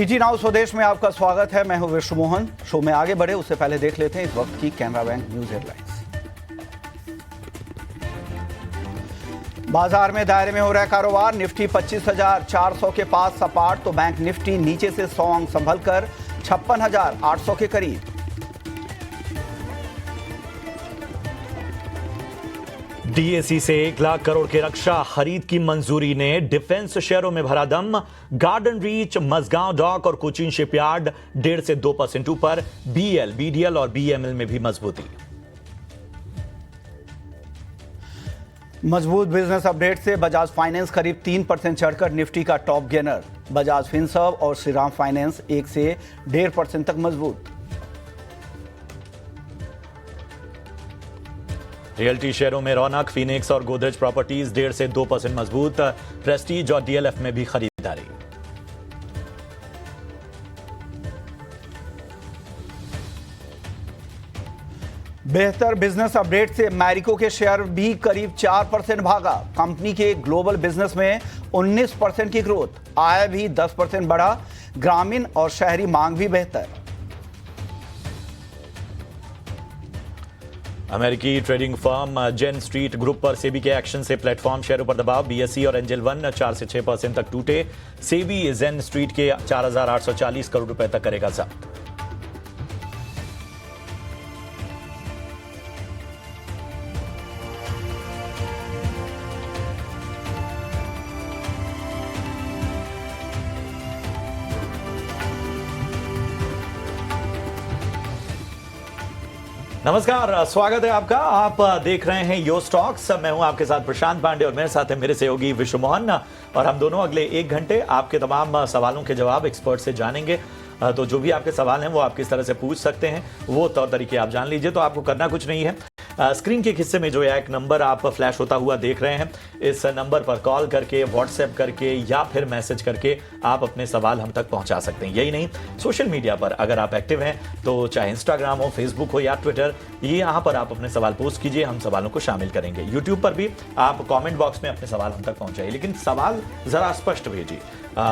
ET now स्वदेश में आपका स्वागत है। मैं हूं विश्व मोहन। शो में आगे बढ़े उससे पहले देख लेते हैं इस वक्त की कैनरा बैंक न्यूज हेडलाइंस। बाजार में दायरे में हो रहा है कारोबार। निफ्टी 25,400 के पास सपाट तो बैंक निफ्टी नीचे से 100 अंक संभलकर 56,800 के करीब। डीएसी से 1 लाख करोड़ के रक्षा खरीद की मंजूरी ने डिफेंस शेयरों में भरा दम। गार्डन रीच, मझगांव डॉक और कोचीन शिपयार्ड 1.5 से 2% ऊपर। बीएल, बीडीएल और बीएमएल में भी मजबूती। मजबूत बिजनेस अपडेट से बजाज फाइनेंस करीब 3% चढ़कर निफ्टी का टॉप गेनर। बजाज फिनसर्व और श्रीराम फाइनेंस 1 से 1.5% तक मजबूत। रियल्टी शेयरों में रौनक। फीनिक्स और गोदरेज प्रॉपर्टीज 1.5 से 2% मजबूत। प्रेस्टीज और डीएलएफ में भी खरीदारी। बेहतर बिजनेस अपडेट से मैरिको के शेयर भी करीब 4% भागा। कंपनी के ग्लोबल बिजनेस में 19% की ग्रोथ। आय भी 10% बढ़ा। ग्रामीण और शहरी मांग भी बेहतर। अमेरिकी ट्रेडिंग फर्म जेन स्ट्रीट ग्रुप पर सेबी के एक्शन से प्लेटफॉर्म शेयरों पर दबाव। बीएसई और एंजल वन 4 से 6% तक टूटे। सेबी जेन स्ट्रीट के 4,840 करोड़ रुपए तक करेगा जब्त। नमस्कार, स्वागत है आपका। आप देख रहे हैं यो स्टॉक्स। मैं हूं आपके साथ प्रशांत पांडे और मेरे साथ है मेरे सहयोगी विश्व मोहन। और हम दोनों अगले 1 घंटे आपके तमाम सवालों के जवाब एक्सपर्ट से जानेंगे। तो जो भी आपके सवाल हैं वो आप किस तरह से पूछ सकते हैं वो तौर तरीके आप जान लीजिए। तो आपको करना कुछ नहीं है। स्क्रीन के हिस्से में जो है एक नंबर आप फ्लैश होता हुआ देख रहे हैं। इस नंबर पर कॉल करके, व्हाट्सएप करके या फिर मैसेज करके आप अपने सवाल हम तक पहुंचा सकते हैं। यही नहीं, सोशल मीडिया पर अगर आप एक्टिव हैं तो चाहे इंस्टाग्राम हो, फेसबुक हो या ट्विटर, ये यहाँ पर आप अपने सवाल पोस्ट कीजिए, हम सवालों को शामिल करेंगे। यूट्यूब पर भी आप कॉमेंट बॉक्स में अपने सवाल हम तक पहुंचाइए, लेकिन सवाल जरा स्पष्ट भेजिए।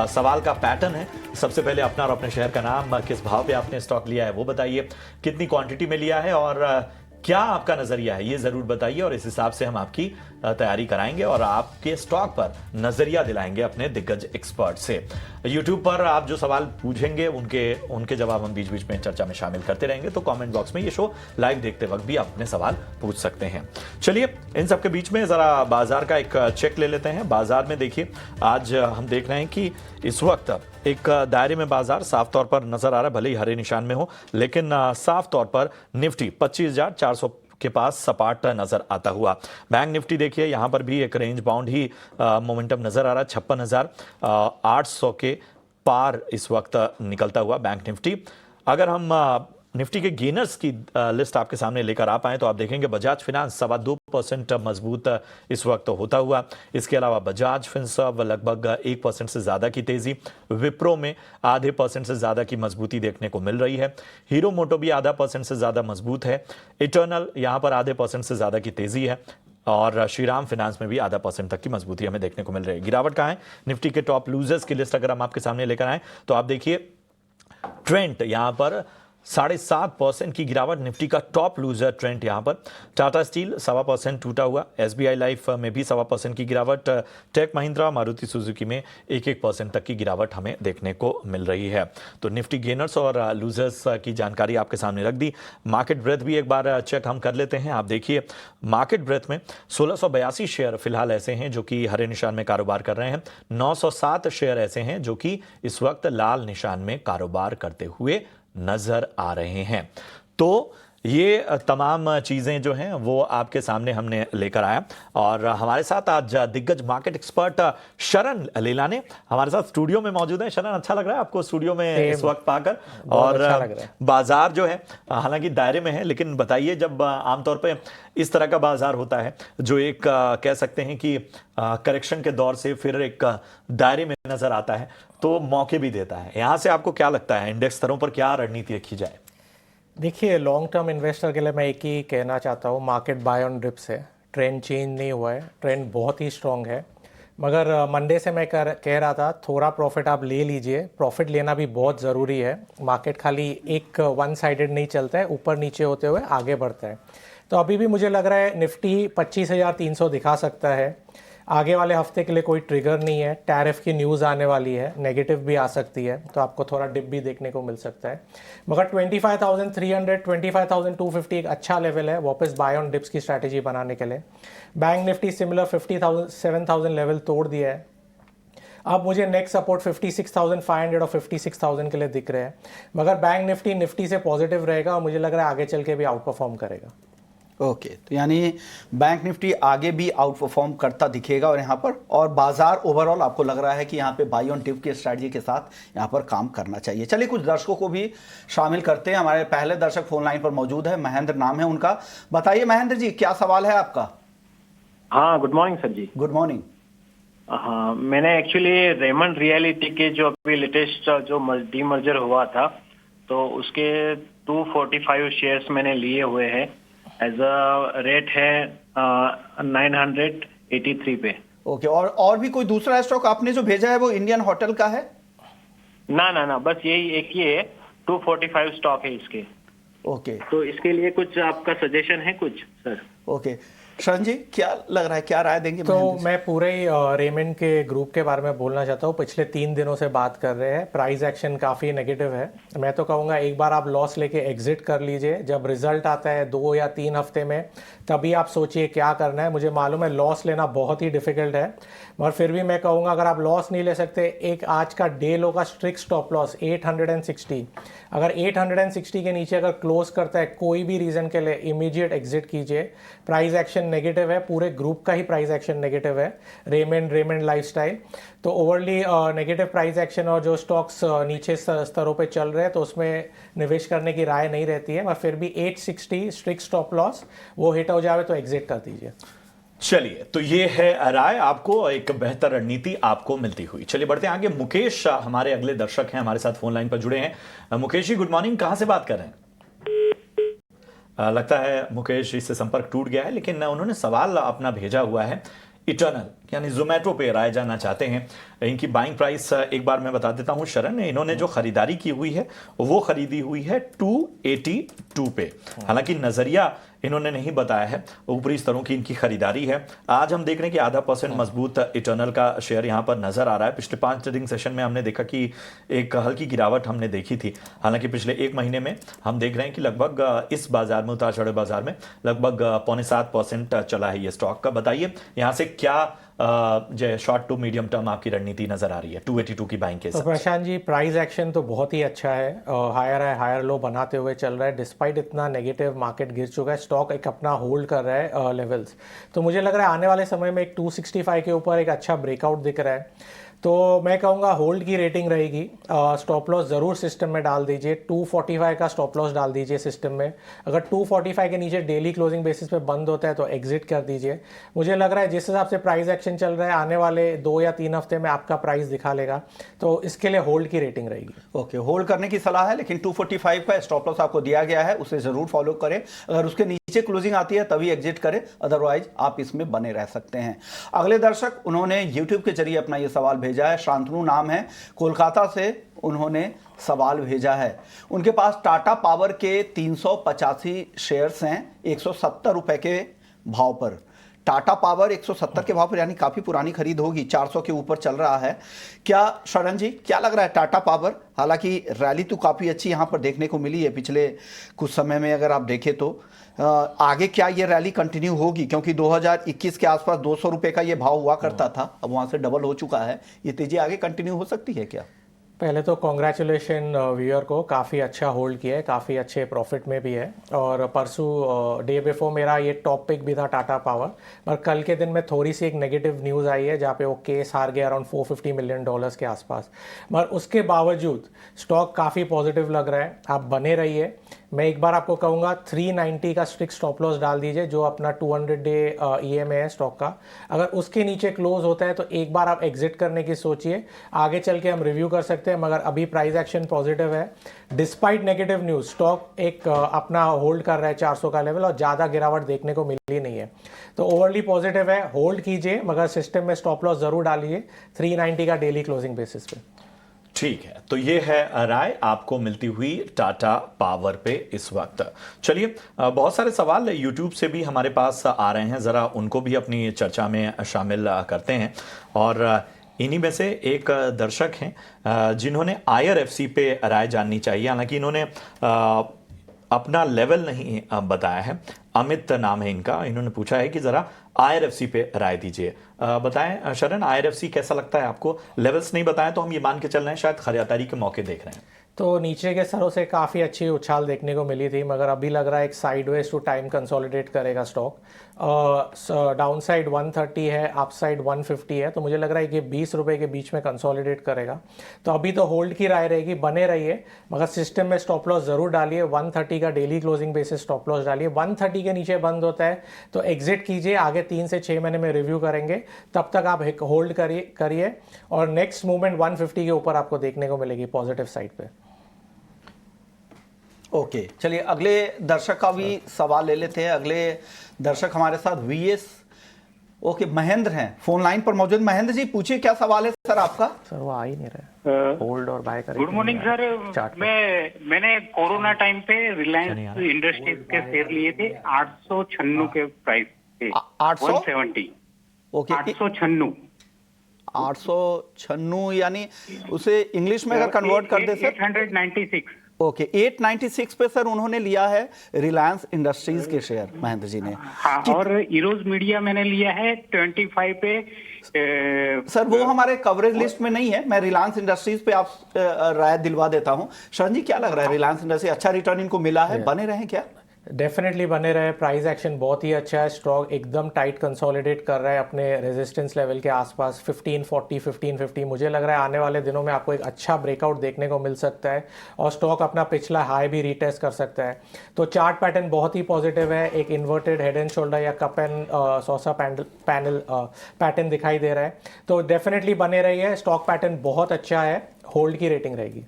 सवाल का पैटर्न है, सबसे पहले अपना और अपने शहर का नाम, किस भाव पे आपने स्टॉक लिया है वो बताइए, कितनी क्वांटिटी में लिया है और क्या आपका नजरिया है ये जरूर बताइए। और इस हिसाब से हम आपकी तैयारी कराएंगे और आपके स्टॉक पर नजरिया दिलाएंगे अपने दिग्गज एक्सपर्ट से। यूट्यूब पर आप जो सवाल पूछेंगे उनके जवाब हम बीच बीच में चर्चा में शामिल करते रहेंगे। तो कमेंट बॉक्स में ये शो लाइव देखते वक्त भी आप अपने सवाल पूछ सकते हैं। चलिए, इन सबके बीच में जरा बाजार का एक चेक ले लेते हैं। बाजार में देखिए, आज हम देख रहे हैं कि इस वक्त एक दायरे में बाजार साफ तौर पर नजर आ रहा है, भले ही हरे निशान में हो, लेकिन साफ तौर पर निफ्टी 25,400 के पास सपाट नजर आता हुआ। बैंक निफ्टी देखिए, यहां पर भी एक रेंज बाउंड ही मोमेंटम नजर आ रहा है। 56,800 के पार इस वक्त निकलता हुआ बैंक निफ्टी। अगर हम निफ्टी के गेनर्स की लिस्ट आपके सामने लेकर आ पाए तो आप देखेंगे बजाज फिनांस 2.25% मजबूत इस वक्त होता हुआ। इसके अलावा बजाज फिनसर्व लगभग 1% से ज्यादा की तेजी। विप्रो में 0.5% से ज्यादा की मजबूती देखने को मिल रही है। हीरो मोटो भी 0.5% से ज्यादा मजबूत है। इटर्नल यहां पर 0.5% से ज्यादा की तेजी है और श्रीराम फाइनेंस में भी 0.5% तक की मजबूती हमें देखने को मिल रही है। गिरावट कहां है? निफ्टी के टॉप लूजर्स की लिस्ट अगर हम आपके सामने लेकर आए तो आप देखिए, ट्रेंट यहां पर 7.5% की गिरावट। निफ्टी का टॉप लूजर ट्रेंड यहां पर। टाटा स्टील 1.25% टूटा हुआ। एसबीआई लाइफ में भी 1.25% की गिरावट। टेक महिंद्रा, मारुति सुजुकी में 1% तक की गिरावट हमें देखने को मिल रही है। तो निफ्टी गेनर्स और लूजर्स की जानकारी आपके सामने रख दी। मार्केट ब्रेथ भी एक बार चेक हम कर लेते हैं। आप देखिए, मार्केट ब्रेथ में 1682 शेयर फिलहाल ऐसे हैं जो कि हरे निशान में कारोबार कर रहे हैं। 907 शेयर ऐसे हैं जो कि इस वक्त लाल निशान में कारोबार करते हुए नजर आ रहे हैं। तो ये तमाम चीजें जो हैं वो आपके सामने हमने लेकर आया। और हमारे साथ आज दिग्गज मार्केट एक्सपर्ट शरण लीलाने हमारे साथ स्टूडियो में मौजूद है। शरण, अच्छा लग रहा है आपको स्टूडियो में इस वक्त पाकर? और अच्छा लग रहा है। बाजार जो है हालांकि दायरे में है, लेकिन बताइए, जब आमतौर पे इस तरह का बाजार होता है जो एक कह सकते हैं कि करेक्शन के दौर से फिर एक दायरे में नजर आता है तो मौके भी देता है, यहां से आपको क्या लगता है इंडेक्स स्तरों पर क्या रणनीति रखी जाए? देखिए, लॉन्ग टर्म इन्वेस्टर के लिए मैं एक ही कहना चाहता हूँ, मार्केट बाय ऑन डिप्स है। ट्रेंड चेंज नहीं हुआ है, ट्रेंड बहुत ही स्ट्रांग है। मगर मंडे से मैं कह रहा था थोड़ा प्रॉफिट आप ले लीजिए, प्रॉफिट लेना भी बहुत ज़रूरी है। मार्केट खाली एक वन साइडेड नहीं चलता है, ऊपर नीचे होते हुए आगे बढ़ता है। तो अभी भी मुझे लग रहा है निफ्टी 25,300 दिखा सकता है। आगे वाले हफ्ते के लिए कोई ट्रिगर नहीं है, टैरिफ की न्यूज़ आने वाली है, नेगेटिव भी आ सकती है, तो आपको थोड़ा डिप भी देखने को मिल सकता है। मगर 25,300 25,250 एक अच्छा लेवल है वापस बाय ऑन डिप्स की स्ट्रैटेजी बनाने के लिए। बैंक निफ्टी सिमिलर 57,000 लेवल तोड़ दिया है। अब मुझे नेक्स्ट सपोर्ट 56,500 और 56,000 के लिए दिख रहे हैं, मगर बैंक निफ्टी से पॉजिटिव रहेगा और मुझे लग रहा है आगे चल के भी आउट परफॉर्म करेगा। ओके, तो यानी बैंक निफ्टी आगे भी आउट परफॉर्म करता दिखेगा और यहाँ पर, और बाजार ओवरऑल आपको लग रहा है कि यहाँ पे बाई ऑन डिप की स्ट्रैटेजी के साथ यहाँ पर काम करना चाहिए। चलिए कुछ दर्शकों को भी शामिल करते हैं। हमारे पहले दर्शक फोन लाइन पर मौजूद है, महेंद्र नाम है उनका। बताइए महेंद्र जी, क्या सवाल है आपका? हाँ, good morning sir ji. Good morning. हाँ, मैंने एक्चुअली रेमंड रियलिटी के जो अभी लेटेस्ट जो डीमर्जर हुआ था, तो उसके 245 शेयर्स मैंने लिए हुए हैं। एज अ रेट है 983 पे। ओके, और भी कोई दूसरा स्टॉक आपने जो भेजा है वो इंडियन होटल का है? ना, बस यही एक ही है, 245 स्टॉक है इसके। ओके, तो इसके लिए कुछ आपका सजेशन है कुछ सर? ओके शरण जी, क्या लग रहा है, क्या राय देंगे? तो मैं पूरे ही रेमंड के ग्रुप के बारे में बोलना चाहता हूँ। पिछले 3 दिनों से बात कर रहे हैं, प्राइस एक्शन काफ़ी नेगेटिव है। मैं तो कहूँगा एक बार आप लॉस लेके एग्जिट कर लीजिए। जब रिजल्ट आता है 2 या 3 हफ्ते में, तभी आप सोचिए क्या करना है। मुझे मालूम है लॉस लेना बहुत ही डिफिकल्ट है, मगर फिर भी मैं कहूँगा अगर आप लॉस नहीं ले सकते, एक आज का डे लो का स्ट्रिक्ट स्टॉप लॉस 860, अगर 860 के नीचे अगर क्लोज करता है कोई भी रीज़न के लिए, इमीडिएट एग्जिट कीजिए। प्राइस एक्शन नेगेटिव है, पूरे ग्रुप का ही प्राइस एक्शन नेगेटिव है, रेमंड लाइफस्टाइल। तो ओवरली नेगेटिव प्राइस एक्शन और जो स्टॉक्स नीचे स्तरों पे चल रहे हैं तो उसमें निवेश करने की राय नहीं रहती है, मगर फिर भी 860 स्ट्रिक्ट स्टॉप लॉस वो हिट हो जाए तो एग्जिट कर दीजिए। चलिए, तो ये है राय, आपको एक बेहतर रणनीति आपको मिलती हुई। चलिए बढ़ते हैं आगे। मुकेश हमारे अगले दर्शक हैं, हमारे साथ फोन लाइन पर जुड़े हैं। मुकेश जी गुड मॉर्निंग, कहां से बात कर रहे हैं? लगता है मुकेश जी से संपर्क टूट गया है, लेकिन उन्होंने सवाल अपना भेजा हुआ है। इटर्नल यानी जोमेटो पे राय जानना चाहते हैं। इनकी बाइंग प्राइस एक बार मैं बता देता हूं शरण, इन्होंने जो खरीदारी की हुई है वो खरीदी हुई है 282 पे। हालांकि नजरिया इन्होंने नहीं बताया है, ऊपरी स्तरों की इनकी खरीदारी है। आज हम देख रहे हैं कि 0.5% मजबूत इटर्नल का शेयर यहां पर नजर आ रहा है। पिछले 5 ट्रेडिंग सेशन में हमने देखा कि एक हल्की गिरावट हमने देखी थी। हालांकि पिछले 1 महीने में हम देख रहे हैं कि लगभग इस बाजार में, उतार चढ़े बाजार में, लगभग 0.75% चला है ये स्टॉक का। बताइए यहाँ से क्या जो शॉर्ट टू मीडियम टर्म आपकी रणनीति नजर आ रही है 282 की बाइंग के साथ? तो प्रशांत जी, प्राइस एक्शन तो बहुत ही अच्छा है, हायर लो बनाते हुए चल रहा है। डिस्पाइट इतना नेगेटिव मार्केट गिर चुका है, स्टॉक एक अपना होल्ड कर रहा है लेवल्स। तो मुझे लग रहा है आने वाले समय में एक 265 के ऊपर एक अच्छा ब्रेकआउट दिख रहा है। तो मैं कहूँगा होल्ड की रेटिंग रहेगी। स्टॉप लॉस ज़रूर सिस्टम में डाल दीजिए, 245 का स्टॉप लॉस डाल दीजिए सिस्टम में। अगर 245 के नीचे डेली क्लोजिंग बेसिस पे बंद होता है तो एग्जिट कर दीजिए। मुझे लग रहा है जिस हिसाब से प्राइस एक्शन चल रहा है, आने वाले 2 या 3 हफ्ते में आपका प्राइस दिखा लेगा, तो इसके लिए होल्ड की रेटिंग रहेगी। ओके, होल्ड करने की सलाह है, लेकिन 245 का स्टॉप लॉस आपको दिया गया है, उसे जरूर फॉलो करें। अगर उसके नीचे क्लोजिंग आती है तभी एग्जिट करें, अदरवाइज आप इसमें बने रह सकते हैं। अगले दर्शक, उन्होंने यूट्यूब के जरिए अपना ये सवाल भेजा है, शांतनु नाम है, कोलकाता से उन्होंने सवाल भेजा है। उनके पास टाटा पावर के 385 शेयर्स हैं 170 रुपए के भाव पर। टाटा पावर 170 के भाव पर, यानी काफी पुरानी खरीद होगी, 400 के ऊपर चल रहा है। क्या शरण जी, क्या लग रहा है टाटा पावर? हालांकि रैली तो काफी अच्छी यहां पर देखने को मिली है पिछले कुछ समय में, अगर आप देखें तो आगे क्या ये रैली कंटिन्यू होगी? क्योंकि 2021 के आसपास 200 रुपए का ये भाव हुआ करता था, अब वहां से डबल हो चुका है। ये तेजी आगे कंटिन्यू हो सकती है क्या? पहले तो कॉन्ग्रेचुलेशन व्यूअर को, काफ़ी अच्छा होल्ड किया है, काफ़ी अच्छे प्रॉफिट में भी है। और परसों डे बिफोर मेरा ये टॉप पिक भी था टाटा पावर, पर कल के दिन में थोड़ी सी एक नेगेटिव न्यूज़ आई है जहाँ पे वो केस हार गया अराउंड $450 मिलियन के आसपास। मगर उसके बावजूद स्टॉक काफ़ी पॉजिटिव लग रहा है, आप बने रहिए। मैं एक बार आपको कहूँगा 390 का स्ट्रिक्ट स्टॉप लॉस डाल दीजिए, जो अपना 200 डे EMA है स्टॉक का। अगर उसके नीचे क्लोज होता है तो एक बार आप एग्जिट करने की सोचिए, आगे चल के हम रिव्यू कर सकते हैं, मगर अभी प्राइस एक्शन पॉजिटिव है। डिस्पाइट नेगेटिव न्यूज़ स्टॉक एक अपना होल्ड कर रहा है 400 का लेवल, और ज़्यादा गिरावट देखने को मिली नहीं है, तो ओवरली पॉजिटिव है। होल्ड कीजिए, मगर सिस्टम में स्टॉप लॉस जरूर डालिए 390 का डेली क्लोजिंग बेसिस पे। ठीक है, तो ये है राय आपको मिलती हुई टाटा पावर पे इस वक्त। चलिए, बहुत सारे सवाल यूट्यूब से भी हमारे पास आ रहे हैं, जरा उनको भी अपनी चर्चा में शामिल करते हैं। और इन्हीं में से एक दर्शक हैं जिन्होंने IRFC पे राय जाननी चाहिए, हालांकि इन्होंने अपना लेवल नहीं बताया है। अमित नाम है इनका, इन्होंने पूछा है कि जरा IRFC पे राय दीजिए। बताएं शरण, IRFC कैसा लगता है आपको? लेवल्स नहीं बताएं तो हम ये मान के चल रहे हैं शायद खरीदारी के मौके देख रहे हैं। तो नीचे के स्तरों से काफ़ी अच्छी उछाल देखने को मिली थी, मगर अभी लग रहा है एक साइडवेज टू टाइम कंसोलिडेट करेगा स्टॉक। डाउन साइड 130 है, अप साइड 150 है, तो मुझे लग रहा है कि 20 रुपये के बीच में कंसोलिडेट करेगा। तो अभी तो होल्ड की राय रहेगी, बने रहिए, मगर सिस्टम में स्टॉप लॉस जरूर डालिए। 130 का daily closing basis stop loss डालिए। 130 के नीचे बंद होता है तो एग्जिट कीजिए, आगे 3 से 6 महीने में रिव्यू करेंगे, तब तक आप होल्ड करिए और नेक्स्ट मूवमेंट 150 के ऊपर आपको देखने को मिलेगी पॉजिटिव साइड पे। ओके, चलिए अगले दर्शक का भी सवाल ले लेते हैं। अगले दर्शक हमारे साथ VS ओके महेंद्र हैं फोन लाइन पर मौजूद। महेंद्र जी पूछिए, क्या सवाल है सर आपका? सर वो आ ही नहीं रहा, होल्ड और बाय करें। गुड मॉर्निंग सर, मैंने कोरोना टाइम पे रिलायंस इंडस्ट्रीज के शेयर लिए थे 896 के प्राइस पे। 170 ओके, 896 896 यानी उसे इंग्लिश में अगर कन्वर्ट कर दे सर 896। ओके, 896 पे सर उन्होंने लिया है रिलायंस इंडस्ट्रीज के शेयर महेंद्र जी ने। हाँ, और इरोज मीडिया मैंने लिया है 25 पे। सर वो हमारे कवरेज लिस्ट में नहीं है, मैं रिलायंस इंडस्ट्रीज पे आप राय दिलवा देता हूं। शरण जी क्या लग रहा है, रिलायंस इंडस्ट्री अच्छा रिटर्न इनको मिला है, बने रहे क्या? डेफिनेटली बने रहे। प्राइस एक्शन बहुत ही अच्छा है, स्टॉक एकदम टाइट कंसोलिडेट कर रहा है अपने रेजिस्टेंस लेवल के आसपास 1540 1550। मुझे लग रहा है आने वाले दिनों में आपको एक अच्छा ब्रेकआउट देखने को मिल सकता है और स्टॉक अपना पिछला हाई भी रीटेस्ट कर सकता है। तो चार्ट पैटर्न बहुत ही पॉजिटिव है, एक इन्वर्टेड हेड एंड शोल्डर या कप एंड सॉसा पैनल पैटर्न दिखाई दे रहा है। तो डेफिनेटली बने रही है, स्टॉक पैटर्न बहुत अच्छा है, होल्ड की रेटिंग रहेगी।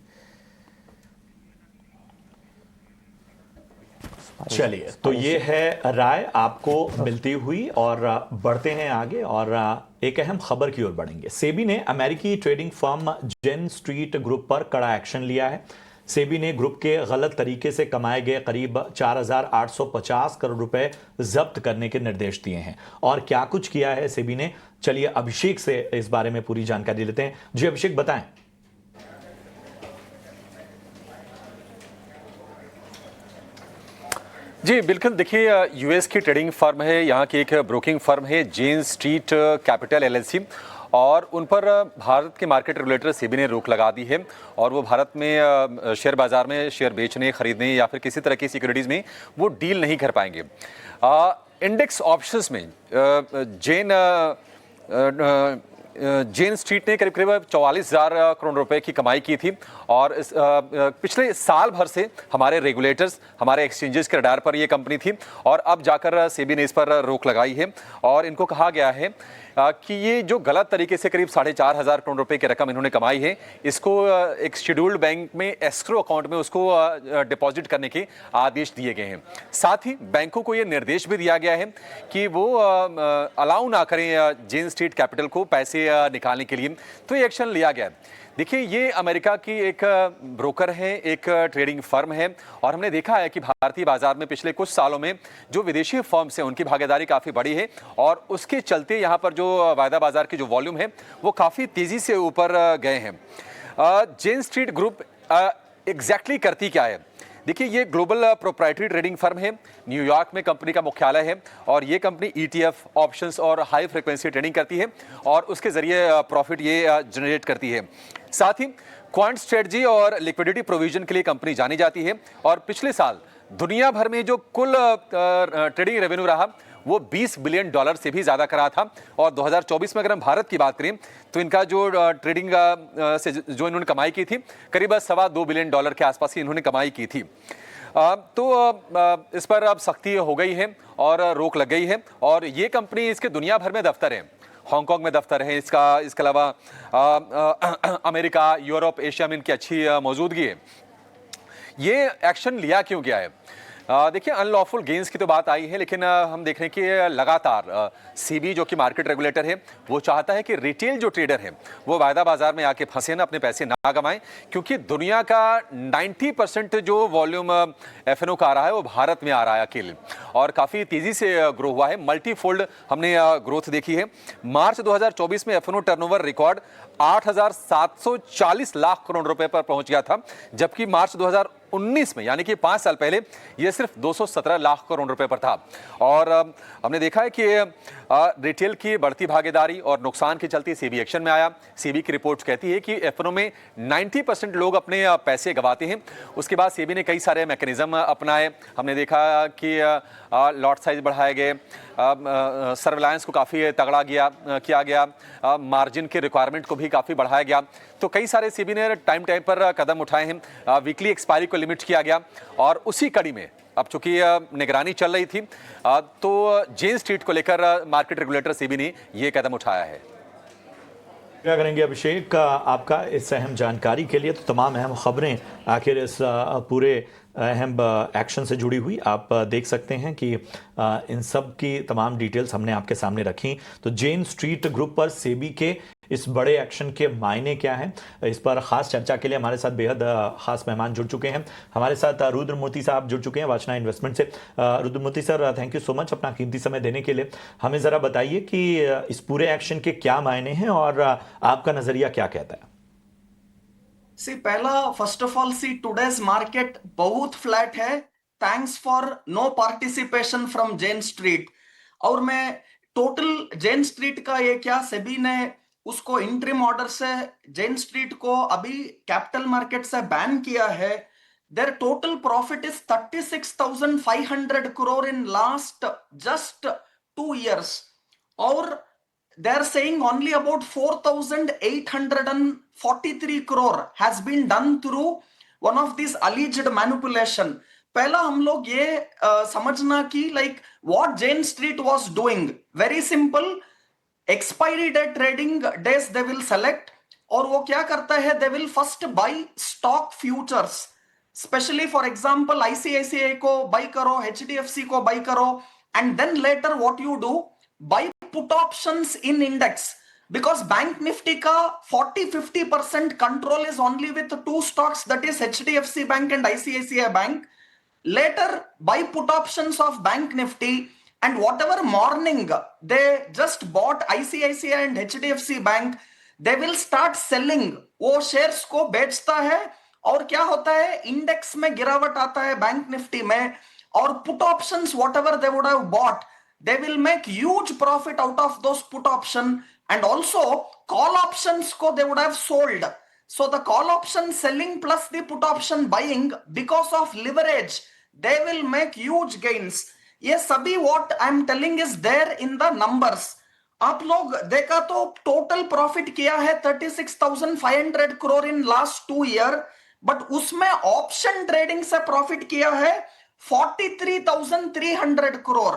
चलिए, तो ये है राय आपको मिलती हुई, और बढ़ते हैं आगे और एक अहम खबर की ओर बढ़ेंगे। सेबी ने अमेरिकी ट्रेडिंग फर्म जेन स्ट्रीट ग्रुप पर कड़ा एक्शन लिया है। सेबी ने ग्रुप के गलत तरीके से कमाए गए करीब 4,850 करोड़ रुपए जब्त करने के निर्देश दिए हैं। और क्या कुछ किया है सेबी ने, चलिए अभिषेक से इस बारे में पूरी जानकारी लेते हैं। जी अभिषेक बताएं। जी बिल्कुल, देखिए यूएस की ट्रेडिंग फर्म है, यहाँ की एक ब्रोकिंग फर्म है जेन स्ट्रीट कैपिटल LLC, और उन पर भारत के मार्केट रेगुलेटर सेबी ने रोक लगा दी है और वो भारत में शेयर बाजार में शेयर बेचने, खरीदने या फिर किसी तरह की सिक्योरिटीज़ में वो डील नहीं कर पाएंगे। इंडेक्स ऑप्शंस में जेन स्ट्रीट ने करीब करीब 44,000 करोड़ रुपए की कमाई की थी, और पिछले साल भर से हमारे रेगुलेटर्स, हमारे एक्सचेंजेस के रडार पर ये कंपनी थी, और अब जाकर सेबी ने इस पर रोक लगाई है और इनको कहा गया है कि ये जो गलत तरीके से करीब 4,500 करोड़ रुपए की रकम इन्होंने कमाई है, इसको एक शेड्यूल्ड बैंक में एस्क्रो अकाउंट में उसको डिपॉजिट करने के आदेश दिए गए हैं। साथ ही बैंकों को ये निर्देश भी दिया गया है कि वो अलाउ ना करें जेन स्ट्रीट कैपिटल को पैसे निकालने के लिए, तो ये एक्शन लिया गया है। देखिए, ये अमेरिका की एक ब्रोकर है, एक ट्रेडिंग फर्म है, और हमने देखा है कि भारतीय बाजार में पिछले कुछ सालों में जो विदेशी फर्म्स हैं उनकी भागीदारी काफ़ी बड़ी है, और उसके चलते यहाँ पर जो वायदा बाजार की जो वॉल्यूम है वो काफ़ी तेज़ी से ऊपर गए हैं। जेन स्ट्रीट ग्रुप एग्जैक्टली करती क्या है? देखिए, ये ग्लोबल प्रोप्राइटरी ट्रेडिंग फर्म है, न्यूयॉर्क में कंपनी का मुख्यालय है, और ये कंपनी ETF, ऑप्शंस और हाई फ्रिक्वेंसी ट्रेडिंग करती है और उसके जरिए प्रॉफिट ये जनरेट करती है। साथ ही क्वांट स्ट्रेटजी और लिक्विडिटी प्रोविजन के लिए कंपनी जानी जाती है, और पिछले साल दुनिया भर में जो कुल ट्रेडिंग रेवेन्यू रहा वो $20 बिलियन से भी ज़्यादा करा था। और 2024 में अगर हम भारत की बात करें तो इनका जो ट्रेडिंग से जो इन्होंने कमाई की थी करीब $2.25 बिलियन के आसपास ही इन्होंने कमाई की थी। इस पर अब सख्ती हो गई है और रोक लग गई है और ये कंपनी, इसके दुनिया भर में दफ्तर हैं, हांगकांग में दफ्तर है इसके अलावा अमेरिका, यूरोप, एशिया में इनकी अच्छी मौजूदगी है। ये एक्शन लिया क्यों गया है? देखिए, अनलॉफुल गेन्स की तो बात आई है, लेकिन हम देख रहे हैं कि लगातार सीबी जो कि मार्केट रेगुलेटर है वो चाहता है कि रिटेल जो ट्रेडर है वो वायदा बाजार में आके फंसे ना, अपने पैसे ना गंवाएं, क्योंकि दुनिया का 90% जो वॉल्यूम एफएनओ का आ रहा है वो भारत में आ रहा है अकेले, और काफ़ी तेज़ी से ग्रो हुआ है, मल्टीफोल्ड हमने ग्रोथ देखी है। मार्च 2024 में FNO turnover record 8,740 lakh crore रुपए पर पहुंच गया था, जबकि मार्च 2019 में, यानी कि 5 साल पहले, यह सिर्फ 217 लाख करोड़ रुपए पर था। और हमने देखा है कि रिटेल की बढ़ती भागीदारी और नुकसान के चलते सीबी एक्शन में आया। सीबी की रिपोर्ट कहती है कि एफएनओ में 90% लोग अपने पैसे गंवाते हैं। उसके बाद सीबी ने कई सारे मैकेनिज्म अपनाए। हमने देखा कि लॉट साइज बढ़ाए गए, सर्विलांस को काफ़ी तगड़ा किया गया, मार्जिन के रिक्वायरमेंट को भी काफ़ी बढ़ाया गया। तो कई सारे सीबी ने टाइम पर कदम उठाए हैं। वीकली एक्सपायरी को लिमिट किया गया, और उसी कड़ी में अब चूंकि निगरानी चल रही थी तो जेन स्ट्रीट को लेकर मार्केट रेगुलेटर सीबी ने यह कदम उठाया है। क्या करेंगे अभिषेक आपका इस अहम जानकारी के लिए। तो तमाम अहम खबरें आखिर इस पूरे अहम एक्शन से जुड़ी हुई आप देख सकते हैं कि इन सब की तमाम डिटेल्स हमने आपके सामने रखी। तो जेन स्ट्रीट ग्रुप पर सेबी के इस बड़े एक्शन के मायने क्या हैं, इस पर खास चर्चा के लिए हमारे साथ बेहद खास मेहमान जुड़ चुके हैं। हमारे साथ रुद्रमूर्ति साहब जुड़ चुके हैं वाचना इन्वेस्टमेंट से। Rudramurthy sir, thank you so much अपना कीमती समय देने के लिए। हमें ज़रा बताइए कि इस पूरे एक्शन के क्या मायने हैं और आपका नज़रिया क्या कहता है। पहला, first of all, today's market बहुत फ्लैट है, thanks for no participation from Jane Street. और मैं टोटल जेन स्ट्रीट का ये क्या, सेबी ने उसको इंट्रीम ऑर्डर से जेन स्ट्रीट को अभी कैपिटल मार्केट से बैन किया है। Their total profit is 36,500 crore in last just 2 years, और they are saying only about 4,843 crore has been done through one of these alleged manipulation. पहला हम लोग ये समझना कि like what Jane Street was doing, very simple, expiry day trading days they will select, और वो क्या करता है, they will first buy stock futures, especially for example ICICI को buy करो, HDFC को buy करो, and then later what you do, buy put options in index, because bank nifty ka 40-50% control is only with 2 stocks, that is HDFC Bank and ICICI Bank. Later buy put options of bank nifty, and whatever morning they just bought ICICI and HDFC Bank, they will start selling, वो shares को बेचता है, और क्या होता है, index में गिरावट आता है बैंक निफ्टी में, और put options whatever they would have bought, they will make huge profit out of those put option, and also call options ko they would have sold. So the call option selling plus the put option buying, because of leverage, they will make huge gains. ये सभी what I'm telling is there in the numbers. आप लोग देखा तो total profit किया है 36,500 crore in last 2 year, but उसमें option trading से प्रॉफिट किया है 43,300 करोड़,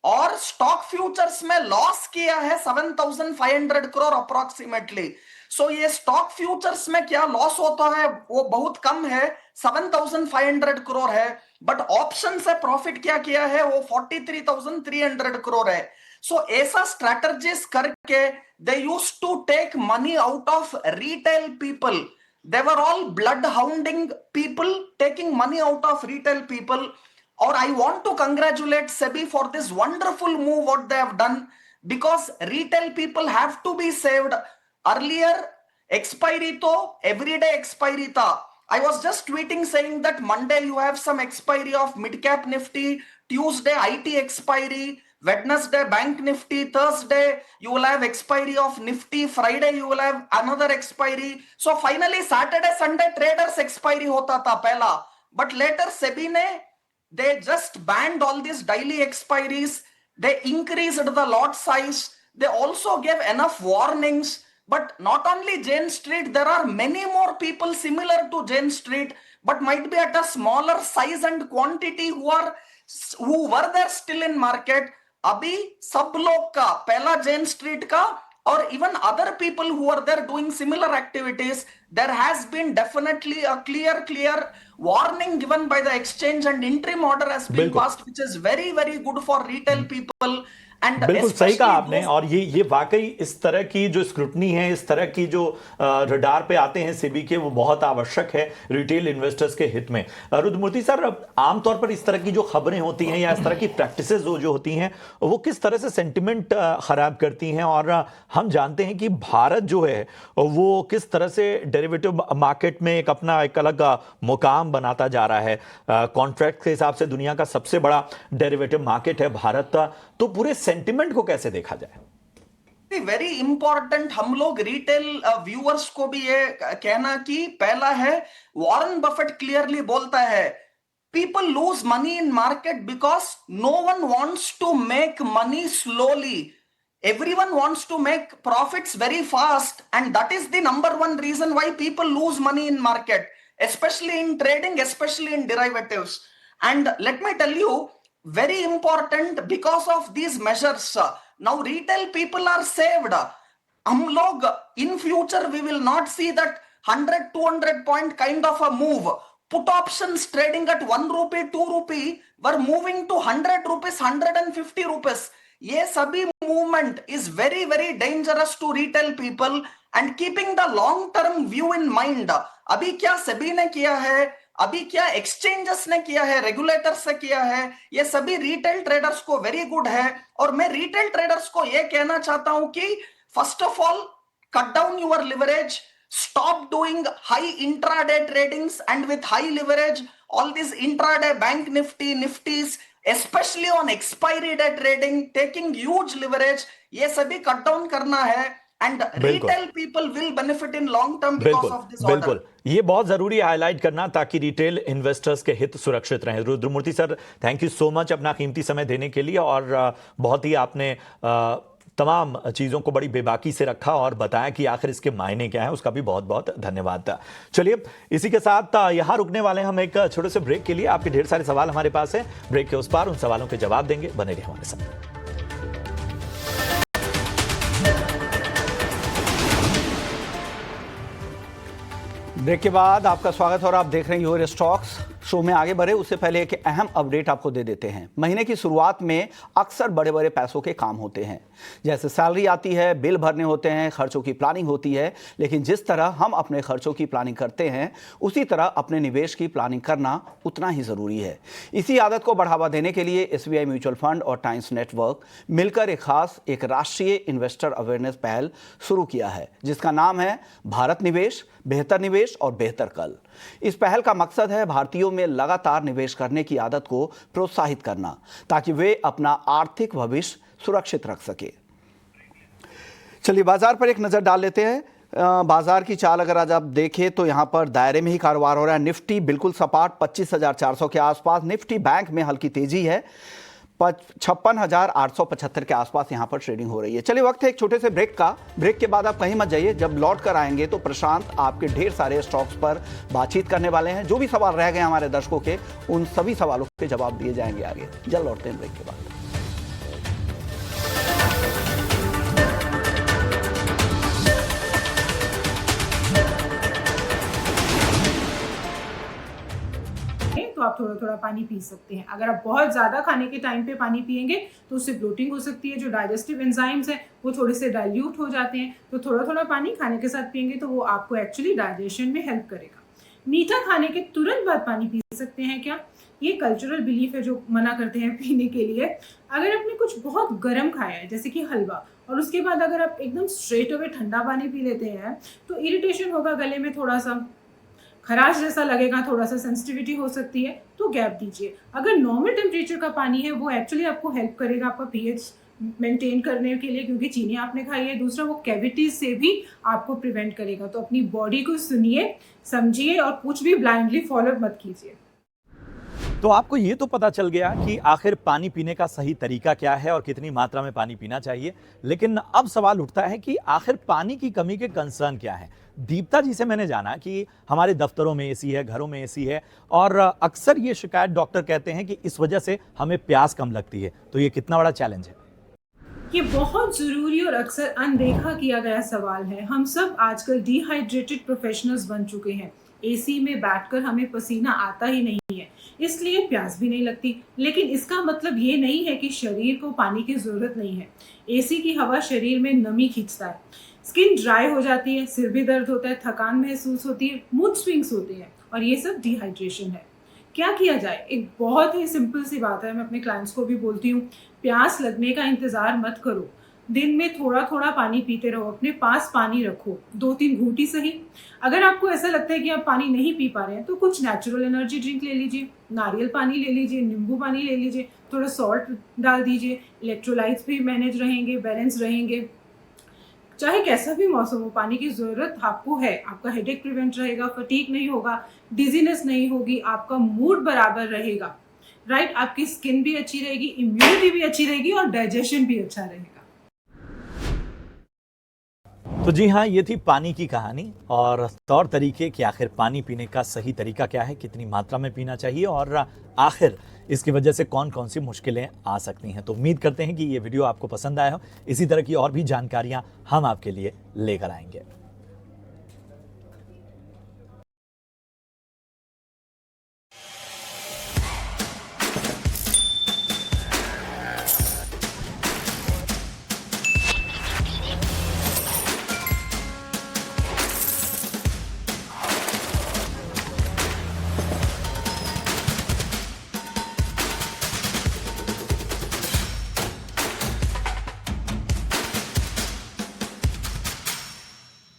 और स्टॉक फ्यूचर्स में लॉस किया है 7,500 करोड़ अप्रोक्सीमेटली। सो ये स्टॉक फ्यूचर्स में क्या लॉस होता है वो बहुत कम है, 7,500 करोड़ है, बट ऑप्शन से प्रॉफिट क्या किया है वो 43,300 करोड़ है। सो ऐसा स्ट्रैटेजीज करके they used to take money out of retail people, they were all blood hounding people, taking money out of retail people. Or I want to congratulate SEBI for this wonderful move what they have done, because retail people have to be saved. Earlier expiry to everyday expiry tha. I was just tweeting saying that Monday you have some expiry of mid cap nifty, Tuesday IT expiry, Wednesday bank nifty, Thursday you will have expiry of nifty, Friday you will have another expiry. So finally Saturday Sunday traders expiry hota tha pehla, but later SEBI ne, they just banned all these daily expiries. They increased the lot size. They also gave enough warnings But not only Jane Street, there are many more people similar to Jane Street, but might be at a smaller size and quantity who were there still in market. अभी सब लोग का पहला Jane Street का or even other people who are there doing similar activities, there has been definitely a clear warning given by the exchange and interim order has been passed, which is very good for retail people. बिल्कुल सही कहा आपने। और ये वाकई इस तरह की जो स्क्रूटनी है, इस तरह की जो रडार पे आते हैं सेबी के, वो बहुत आवश्यक है रिटेल इन्वेस्टर्स के हित में। रुद्रमूर्ति सर, आमतौर पर इस तरह की जो खबरें होती हैं या इस तरह की प्रैक्टिसेस जो होती हैं, वो किस तरह से सेंटिमेंट खराब करती हैं? और हम जानते हैं कि भारत जो है वो किस तरह से डेरिवेटिव मार्केट में एक अपना एक अलग मुकाम बनाता जा रहा है। कॉन्ट्रैक्ट के हिसाब से दुनिया का सबसे बड़ा डेरिवेटिव मार्केट है भारत। तो पूरे सेंटिमेंट को कैसे देखा जाए? वेरी इंपॉर्टेंट, हम लोग रिटेल व्यूअर्स को भी ये कहना कि पहला है, वॉरेन बफेट क्लियरली बोलता है, people lose money in market because no one wants to make money slowly. Everyone wants to make profits very fast, and that is the number one reason why people lose money in market, especially in trading, especially in derivatives. And let me tell you, very important, because of these measures, now retail people are saved. हम लोग in future we will not see that 100-200 point kind of a move. Put options trading at 1 rupee, 2 rupee were moving to 100 rupees, 150 rupees. ये सभी movement is very dangerous to retail people and keeping the long term view in mind. अभी क्या सेबी ने किया है, अभी क्या exchanges ने किया है, रेगुलेटर्स ने किया है, ये सभी रिटेल ट्रेडर्स को वेरी गुड है. और मैं रिटेल ट्रेडर्स को ये कहना चाहता हूं कि first of all cut down your leverage, stop doing high intraday tradings and with high leverage, all these intraday bank nifties, especially on expiry day trading, taking huge leverage, ये सभी cut down करना है and retail people will benefit in long term because of this order. बिल्कुल, ये बहुत जरूरी है highlight करना ताकि रिटेल इन्वेस्टर्स के हित सुरक्षित रहें। Rudramurthy sir, thank you so much अपना कीमती समय देने के लिए, और बहुत ही आपने तमाम चीज़ों को बड़ी बेबाकी से रखा और बताया कि आखिर इसके मायने क्या है, उसका भी बहुत बहुत धन्यवाद। चलिए इसी के साथ यहाँ रुकने वाले हम एक छोटे से ब्रेक के लिए। आपके ढेर सारे सवाल हमारे पास हैं, ब्रेक के उस पार उन सवालों के जवाब देंगे, बने रहिए हमारे साथ। ब्रेक के बाद आपका स्वागत है और आप देख रहे हैं योर स्टॉक्स। शो में आगे बढ़े उससे पहले एक अहम अपडेट आपको दे देते हैं। महीने की शुरुआत में अक्सर बड़े बड़े पैसों के काम होते हैं, जैसे सैलरी आती है, बिल भरने होते हैं, खर्चों की प्लानिंग होती है। लेकिन जिस तरह हम अपने खर्चों की प्लानिंग करते हैं, उसी तरह अपने निवेश की प्लानिंग करना उतना ही ज़रूरी है। इसी आदत को बढ़ावा देने के लिए SBI म्यूचुअल फंड और टाइम्स नेटवर्क मिलकर एक राष्ट्रीय इन्वेस्टर अवेयरनेस पहल शुरू किया है, जिसका नाम है भारत निवेश, बेहतर निवेश और बेहतर कल। इस पहल का मकसद है भारतीयों में लगातार निवेश करने की आदत को प्रोत्साहित करना, ताकि वे अपना आर्थिक भविष्य सुरक्षित रख सके। चलिए बाजार पर एक नजर डाल लेते हैं। बाजार की चाल अगर आज आप देखें तो यहां पर दायरे में ही कारोबार हो रहा है। निफ्टी बिल्कुल सपाट 25,400 के आसपास। निफ्टी बैंक में हल्की तेजी है, 56,875 के आसपास यहां पर ट्रेडिंग हो रही है। चलिए वक्त है एक छोटे से ब्रेक का। ब्रेक के बाद आप कहीं मत जाइए, जब लौट कर आएंगे तो प्रशांत आपके ढेर सारे स्टॉक्स पर बातचीत करने वाले हैं। जो भी सवाल रह गए हमारे दर्शकों के, उन सभी सवालों के जवाब दिए जाएंगे आगे। जल्द लौटते हैं ब्रेक के बाद। तो आप थोड़ा थोड़ा पानी पी सकते हैं। अगर आप बहुत ज़्यादा खाने के टाइम पे पानी पिएंगे तो उससे ब्लोटिंग हो सकती है, जो डाइजेस्टिव एंजाइम्स हैं वो थोड़े से डाइल्यूट हो जाते हैं। तो थोड़ा थोड़ा पानी खाने के साथ पिएंगे तो वो आपको एक्चुअली डाइजेशन में हेल्प करेगा। मीठा खाने के तुरंत बाद पानी पी सकते हैं क्या? ये कल्चरल बिलीफ है जो मना करते हैं पीने के लिए। अगर आपने कुछ बहुत गर्म खाया है जैसे कि हलवा, और उसके बाद अगर आप एकदम स्ट्रेट अवे ठंडा पानी पी लेते हैं तो इरिटेशन होगा, गले में थोड़ा सा खराश जैसा लगेगा, थोड़ा सा सेंसिटिविटी हो सकती है, तो गैप दीजिए। अगर नॉर्मल टेम्परेचर का पानी है वो एक्चुअली आपको हेल्प करेगा आपका pH मेंटेन करने के लिए, क्योंकि चीनी आपने खाई है। दूसरा, वो कैविटीज से भी आपको प्रिवेंट करेगा। तो अपनी बॉडी को सुनिए, समझिए और कुछ भी ब्लाइंडली फॉलो मत कीजिए। तो आपको ये तो पता चल गया कि आखिर पानी पीने का सही तरीका क्या है और कितनी मात्रा में पानी पीना चाहिए, लेकिन अब सवाल उठता है कि आखिर पानी की कमी के कंसर्न क्या है। दीप्ता जी से मैंने जाना कि हमारे दफ्तरों में एसी है, घरों में एसी है और अक्सर ये शिकायत डॉक्टर कहते हैं कि इस वजह से हमें प्यास कम लगती है। तो ये कितना बड़ा चैलेंज है? ये बहुत ज़रूरी और अक्सर अनदेखा किया गया सवाल है। हम सब आजकल डिहाइड्रेटेड प्रोफेशनल्स बन चुके हैं। एसी में बैठकर हमें पसीना आता ही नहीं है, इसलिए प्यास भी नहीं लगती। लेकिन इसका मतलब ये नहीं है कि शरीर को पानी की ज़रूरत नहीं है। एसी की हवा शरीर में नमी खींचता है, स्किन ड्राई हो जाती है, सिर भी दर्द होता है, थकान महसूस होती है, मूड स्विंग्स होते हैं और ये सब डिहाइड्रेशन है। क्या किया जाए? एक बहुत ही सिंपल सी बात है, मैं अपने क्लाइंट्स को भी बोलती हूँ, प्यास लगने का इंतज़ार मत करो। दिन में थोड़ा थोड़ा पानी पीते रहो, अपने पास पानी रखो, 2-3 घूंट ही सही। अगर आपको ऐसा लगता है कि आप पानी नहीं पी पा रहे हैं तो कुछ नेचुरल एनर्जी ड्रिंक ले लीजिए, नारियल पानी ले लीजिए, नींबू पानी ले लीजिए, थोड़ा सॉल्ट डाल दीजिए, इलेक्ट्रोलाइट्स भी मैनेज रहेंगे, बैलेंस रहेंगे। चाहे कैसा भी मौसम हो, पानी की ज़रूरत आपको है। आपका हेडेक प्रिवेंट रहेगा, फटीग नहीं होगा, डिजीनेस नहीं होगी, आपका मूड बराबर रहेगा, राइट? आपकी स्किन भी अच्छी रहेगी, इम्यूनिटी भी अच्छी रहेगी और डाइजेशन भी अच्छा रहेगा। तो जी हाँ, ये थी पानी की कहानी और तौर तरीके कि आखिर पानी पीने का सही तरीका क्या है, कितनी मात्रा में पीना चाहिए और आखिर इसकी वजह से कौन कौन सी मुश्किलें आ सकती हैं। तो उम्मीद करते हैं कि ये वीडियो आपको पसंद आया हो। इसी तरह की और भी जानकारियां हम आपके लिए लेकर आएंगे।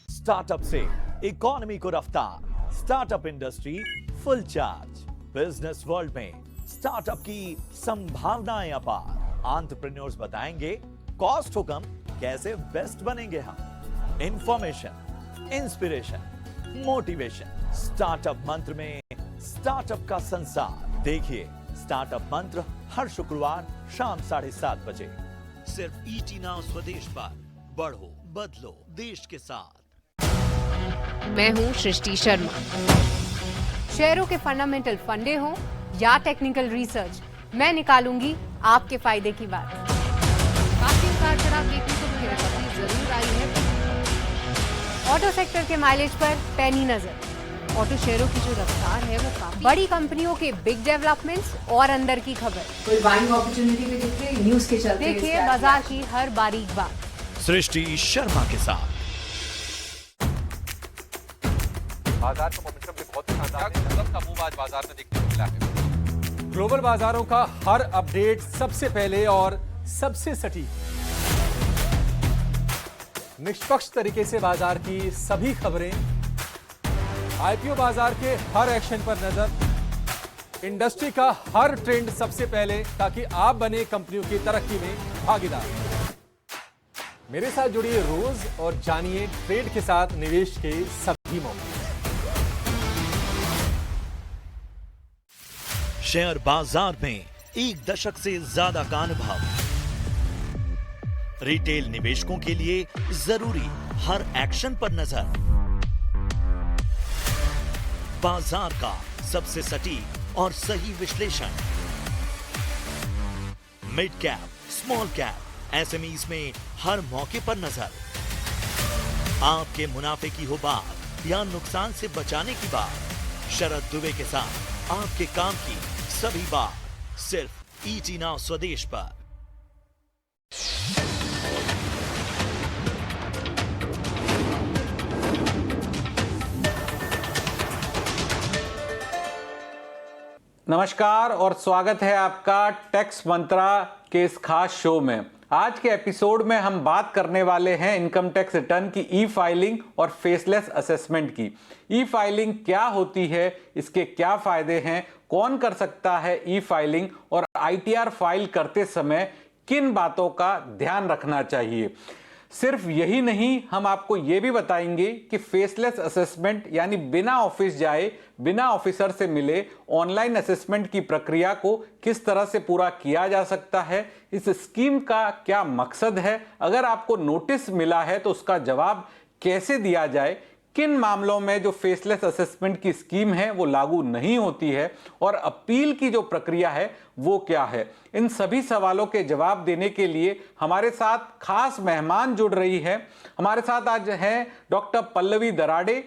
स्टार्टअप से इकोनॉमी को रफ्तार, startup industry full charge. Business world में स्टार्टअप की संभावनाएं अपार। एंटरप्रेन्योर्स बताएंगे कॉस्ट हो कम, कैसे बेस्ट बनेंगे हम। इंफॉर्मेशन, इंस्पिरेशन, मोटिवेशन, स्टार्टअप मंत्र में स्टार्टअप का संसार। देखिए स्टार्टअप मंत्र हर शुक्रवार शाम 7:30 बजे सिर्फ ईटी नाउ स्वदेश पर। बढ़ो बदलो देश के साथ। मैं हूं सृष्टि शर्मा। शेयरों के फंडामेंटल फंडे हों या टेक्निकल रिसर्च, मैं निकालूंगी आपके फायदे की बात। काफी उतार चढ़ाव देखने को मुझे जरूर आई है। ऑटो सेक्टर के माइलेज पर पैनी नजर। ऑटो शेयरों की जो रफ्तार है वो काफी। बड़ी कंपनियों के बिग डेवलपमेंट्स और अंदर की खबर। कोई बाइंग अपॉर्चुनिटी भी दिख रही है न्यूज के चलते। देखिए बाजार की हर बारीक बात सृष्टि शर्मा के साथ। बाजार का मोमेंटम भी बहुत शानदार है। सबका मूव आज बाजार में देखने को मिला है। ग्लोबल बाजारों का हर अपडेट सबसे पहले और सबसे सटीक, निष्पक्ष तरीके से बाजार की सभी खबरें, आईपीओ बाजार के हर एक्शन पर नजर, इंडस्ट्री का हर ट्रेंड सबसे पहले, ताकि आप बने कंपनियों की तरक्की में भागीदार। मेरे साथ जुड़िए रोज और जानिए ट्रेड के साथ निवेश के सभी मौके। शेयर बाजार में 1 दशक से ज्यादा का अनुभव। रिटेल निवेशकों के लिए जरूरी हर एक्शन पर नजर। बाजार का सबसे सटीक और सही विश्लेषण। Mid cap, small cap, SMEs में हर मौके पर नजर। आपके मुनाफे की हो बात या नुकसान से बचाने की बात, शरद दुबे के साथ आपके काम की सभी बात सिर्फ ईटी नाउ स्वदेश पर। नमस्कार और स्वागत है आपका टैक्स मंत्रा के इस खास शो में। आज के एपिसोड में हम बात करने वाले हैं इनकम टैक्स रिटर्न की ई फाइलिंग और फेसलेस असेसमेंट की। ई फाइलिंग क्या होती है, इसके क्या फायदे हैं, कौन कर सकता है ई फाइलिंग, और आईटीआर फाइल करते समय किन बातों का ध्यान रखना चाहिए। सिर्फ यही नहीं, हम आपको यह भी बताएंगे कि फेसलेस असेसमेंट यानी बिना ऑफिस जाए, बिना ऑफिसर से मिले ऑनलाइन असेसमेंट की प्रक्रिया को किस तरह से पूरा किया जा सकता है, इस स्कीम का क्या मकसद है, अगर आपको नोटिस मिला है तो उसका जवाब कैसे दिया जाए, किन मामलों में जो फेसलेस असेसमेंट की स्कीम है वो लागू नहीं होती है और अपील की जो प्रक्रिया है वो क्या है। इन सभी सवालों के जवाब देने के लिए हमारे साथ खास मेहमान जुड़ रही है। हमारे साथ आज हैं doctor Pallavi Darade,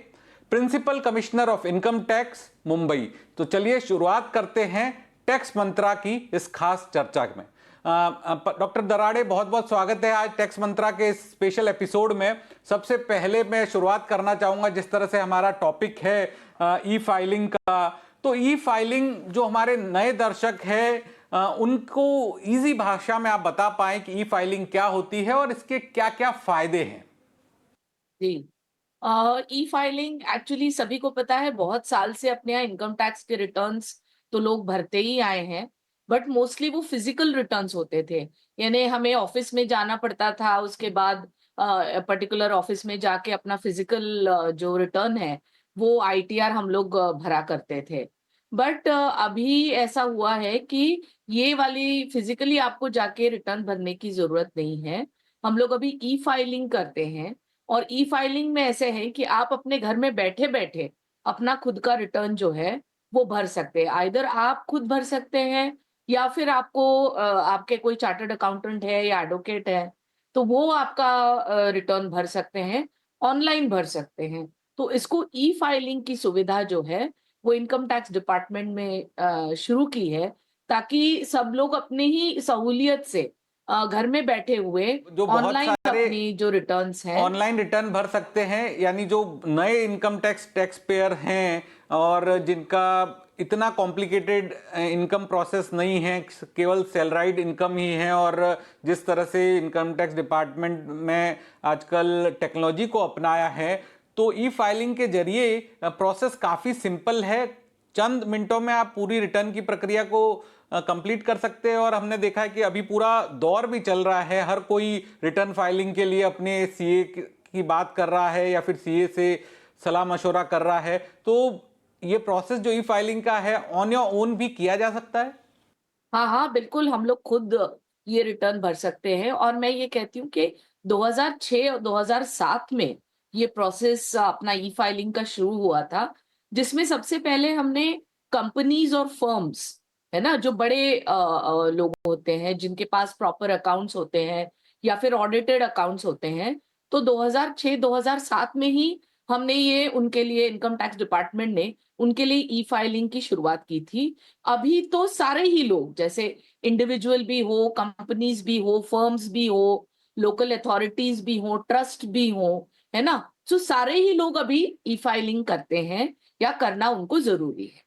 principal commissioner of income tax Mumbai. तो चलिए शुरुआत करते हैं टैक्स मंत्रा की इस खास चर्चा में। डॉक्टर दराड़े, बहुत बहुत स्वागत है आज टैक्स मंत्रा के इस स्पेशल एपिसोड में। सबसे पहले मैं शुरुआत करना चाहूंगा, जिस तरह से हमारा टॉपिक है ई फाइलिंग का, तो ई फाइलिंग जो हमारे नए दर्शक हैं उनको इजी भाषा में आप बता पाएं कि ई फाइलिंग क्या होती है और इसके क्या क्या फायदे हैं। जी, ई फाइलिंग एक्चुअली सभी को पता है, बहुत साल से अपने यहाँ इनकम टैक्स के रिटर्न्स तो लोग भरते ही आए हैं, बट मोस्टली वो फिजिकल रिटर्न्स होते थे। यानी हमें ऑफिस में जाना पड़ता था, उसके बाद पर्टिकुलर ऑफिस में जाके अपना फिजिकल जो रिटर्न है वो आईटीआर हम लोग भरा करते थे। बट अभी ऐसा हुआ है कि ये वाली फिजिकली आपको जाके रिटर्न भरने की जरूरत नहीं है। हम लोग अभी ई फाइलिंग करते हैं और ई फाइलिंग में ऐसे है कि आप अपने घर में बैठे बैठे अपना खुद का रिटर्न जो है वो भर सकते हैं। आइदर आप खुद भर सकते हैं या फिर आपको आपके कोई चार्टर्ड अकाउंटेंट है या एडवोकेट है तो वो आपका रिटर्न भर सकते हैं, ऑनलाइन भर सकते हैं। तो इसको ई फाइलिंग की सुविधा जो है वो इनकम टैक्स डिपार्टमेंट में शुरू की है, ताकि सब लोग अपनी ही सहूलियत से घर में बैठे हुए जो बहुत ऑनलाइन सारे अपनी जो रिटर्न्स हैं ऑनलाइन रिटर्न भर सकते हैं, यानी जो नए इनकम टैक्स पेयर हैं और जिनका इतना कॉम्प्लिकेटेड इनकम प्रोसेस नहीं है, केवल सैलराइड इनकम ही है, और जिस तरह से इनकम टैक्स डिपार्टमेंट में आजकल टेक्नोलॉजी को अपनाया है, तो ई फाइलिंग के जरिए प्रोसेस काफ़ी सिंपल है। चंद मिनटों में आप पूरी रिटर्न की प्रक्रिया को कंप्लीट कर सकते हैं। और हमने देखा है कि अभी पूरा दौर भी चल रहा है, हर कोई रिटर्न फाइलिंग के लिए अपने सीए की बात कर रहा है या फिर सीए से सलाह मशवरा कर रहा है। तो ये प्रोसेस जो ई फाइलिंग का है ऑन योर ओन भी किया जा सकता है? हाँ हाँ बिल्कुल, हम लोग खुद ये रिटर्न भर सकते हैं। और मैं ये कहती हूँ कि 2006 और 2007 में ये प्रोसेस अपना ई फाइलिंग का शुरू हुआ था, जिसमें सबसे पहले हमने कंपनीज और फर्म्स है ना, जो बड़े लोग होते हैं जिनके पास प्रॉपर अकाउंट्स होते हैं या फिर ऑडिटेड अकाउंट्स होते हैं, तो 2006-2007 में ही हमने ये उनके लिए इनकम टैक्स डिपार्टमेंट ने उनके लिए ई फाइलिंग की शुरुआत की थी। अभी तो सारे ही लोग, जैसे इंडिविजुअल भी हो, कंपनीज भी हो, फर्म्स भी हो, लोकल अथॉरिटीज भी हो, ट्रस्ट भी हो, है ना, तो सारे ही लोग अभी ई फाइलिंग करते हैं या करना उनको जरूरी है।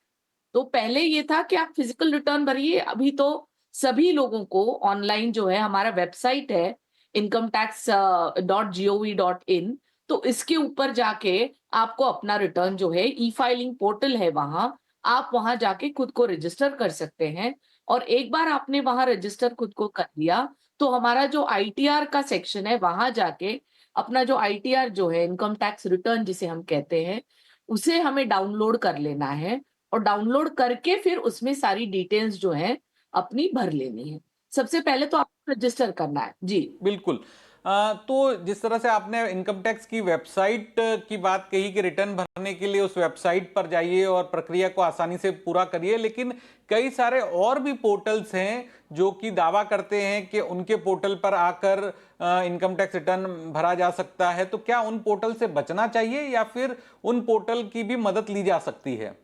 तो पहले ये था कि आप फिजिकल रिटर्न भरिए, अभी तो सभी लोगों को ऑनलाइन जो है, हमारा वेबसाइट है incometax.gov.in, तो इसके ऊपर जाके आपको अपना रिटर्न जो है, ई फाइलिंग पोर्टल है, वहां आप वहां जाके खुद को रजिस्टर कर सकते हैं। और एक बार आपने वहां रजिस्टर खुद को कर लिया तो हमारा जो आईटीआर का सेक्शन है, वहां जाके अपना जो आईटीआर जो है, इनकम टैक्स रिटर्न जिसे हम कहते हैं, उसे हमें डाउनलोड कर लेना है और डाउनलोड करके फिर उसमें सारी डिटेल्स जो है अपनी भर लेनी है। सबसे पहले तो आपको रजिस्टर करना है। जी बिल्कुल। तो जिस तरह से आपने इनकम टैक्स की वेबसाइट की बात कही कि रिटर्न भरने के लिए उस वेबसाइट पर जाइए और प्रक्रिया को आसानी से पूरा करिए, लेकिन कई सारे और भी पोर्टल्स हैं जो कि दावा करते हैं कि उनके पोर्टल पर आकर इनकम टैक्स रिटर्न भरा जा सकता है। तो क्या उन पोर्टल से बचना चाहिए या फिर उन पोर्टल की भी मदद ली जा सकती है?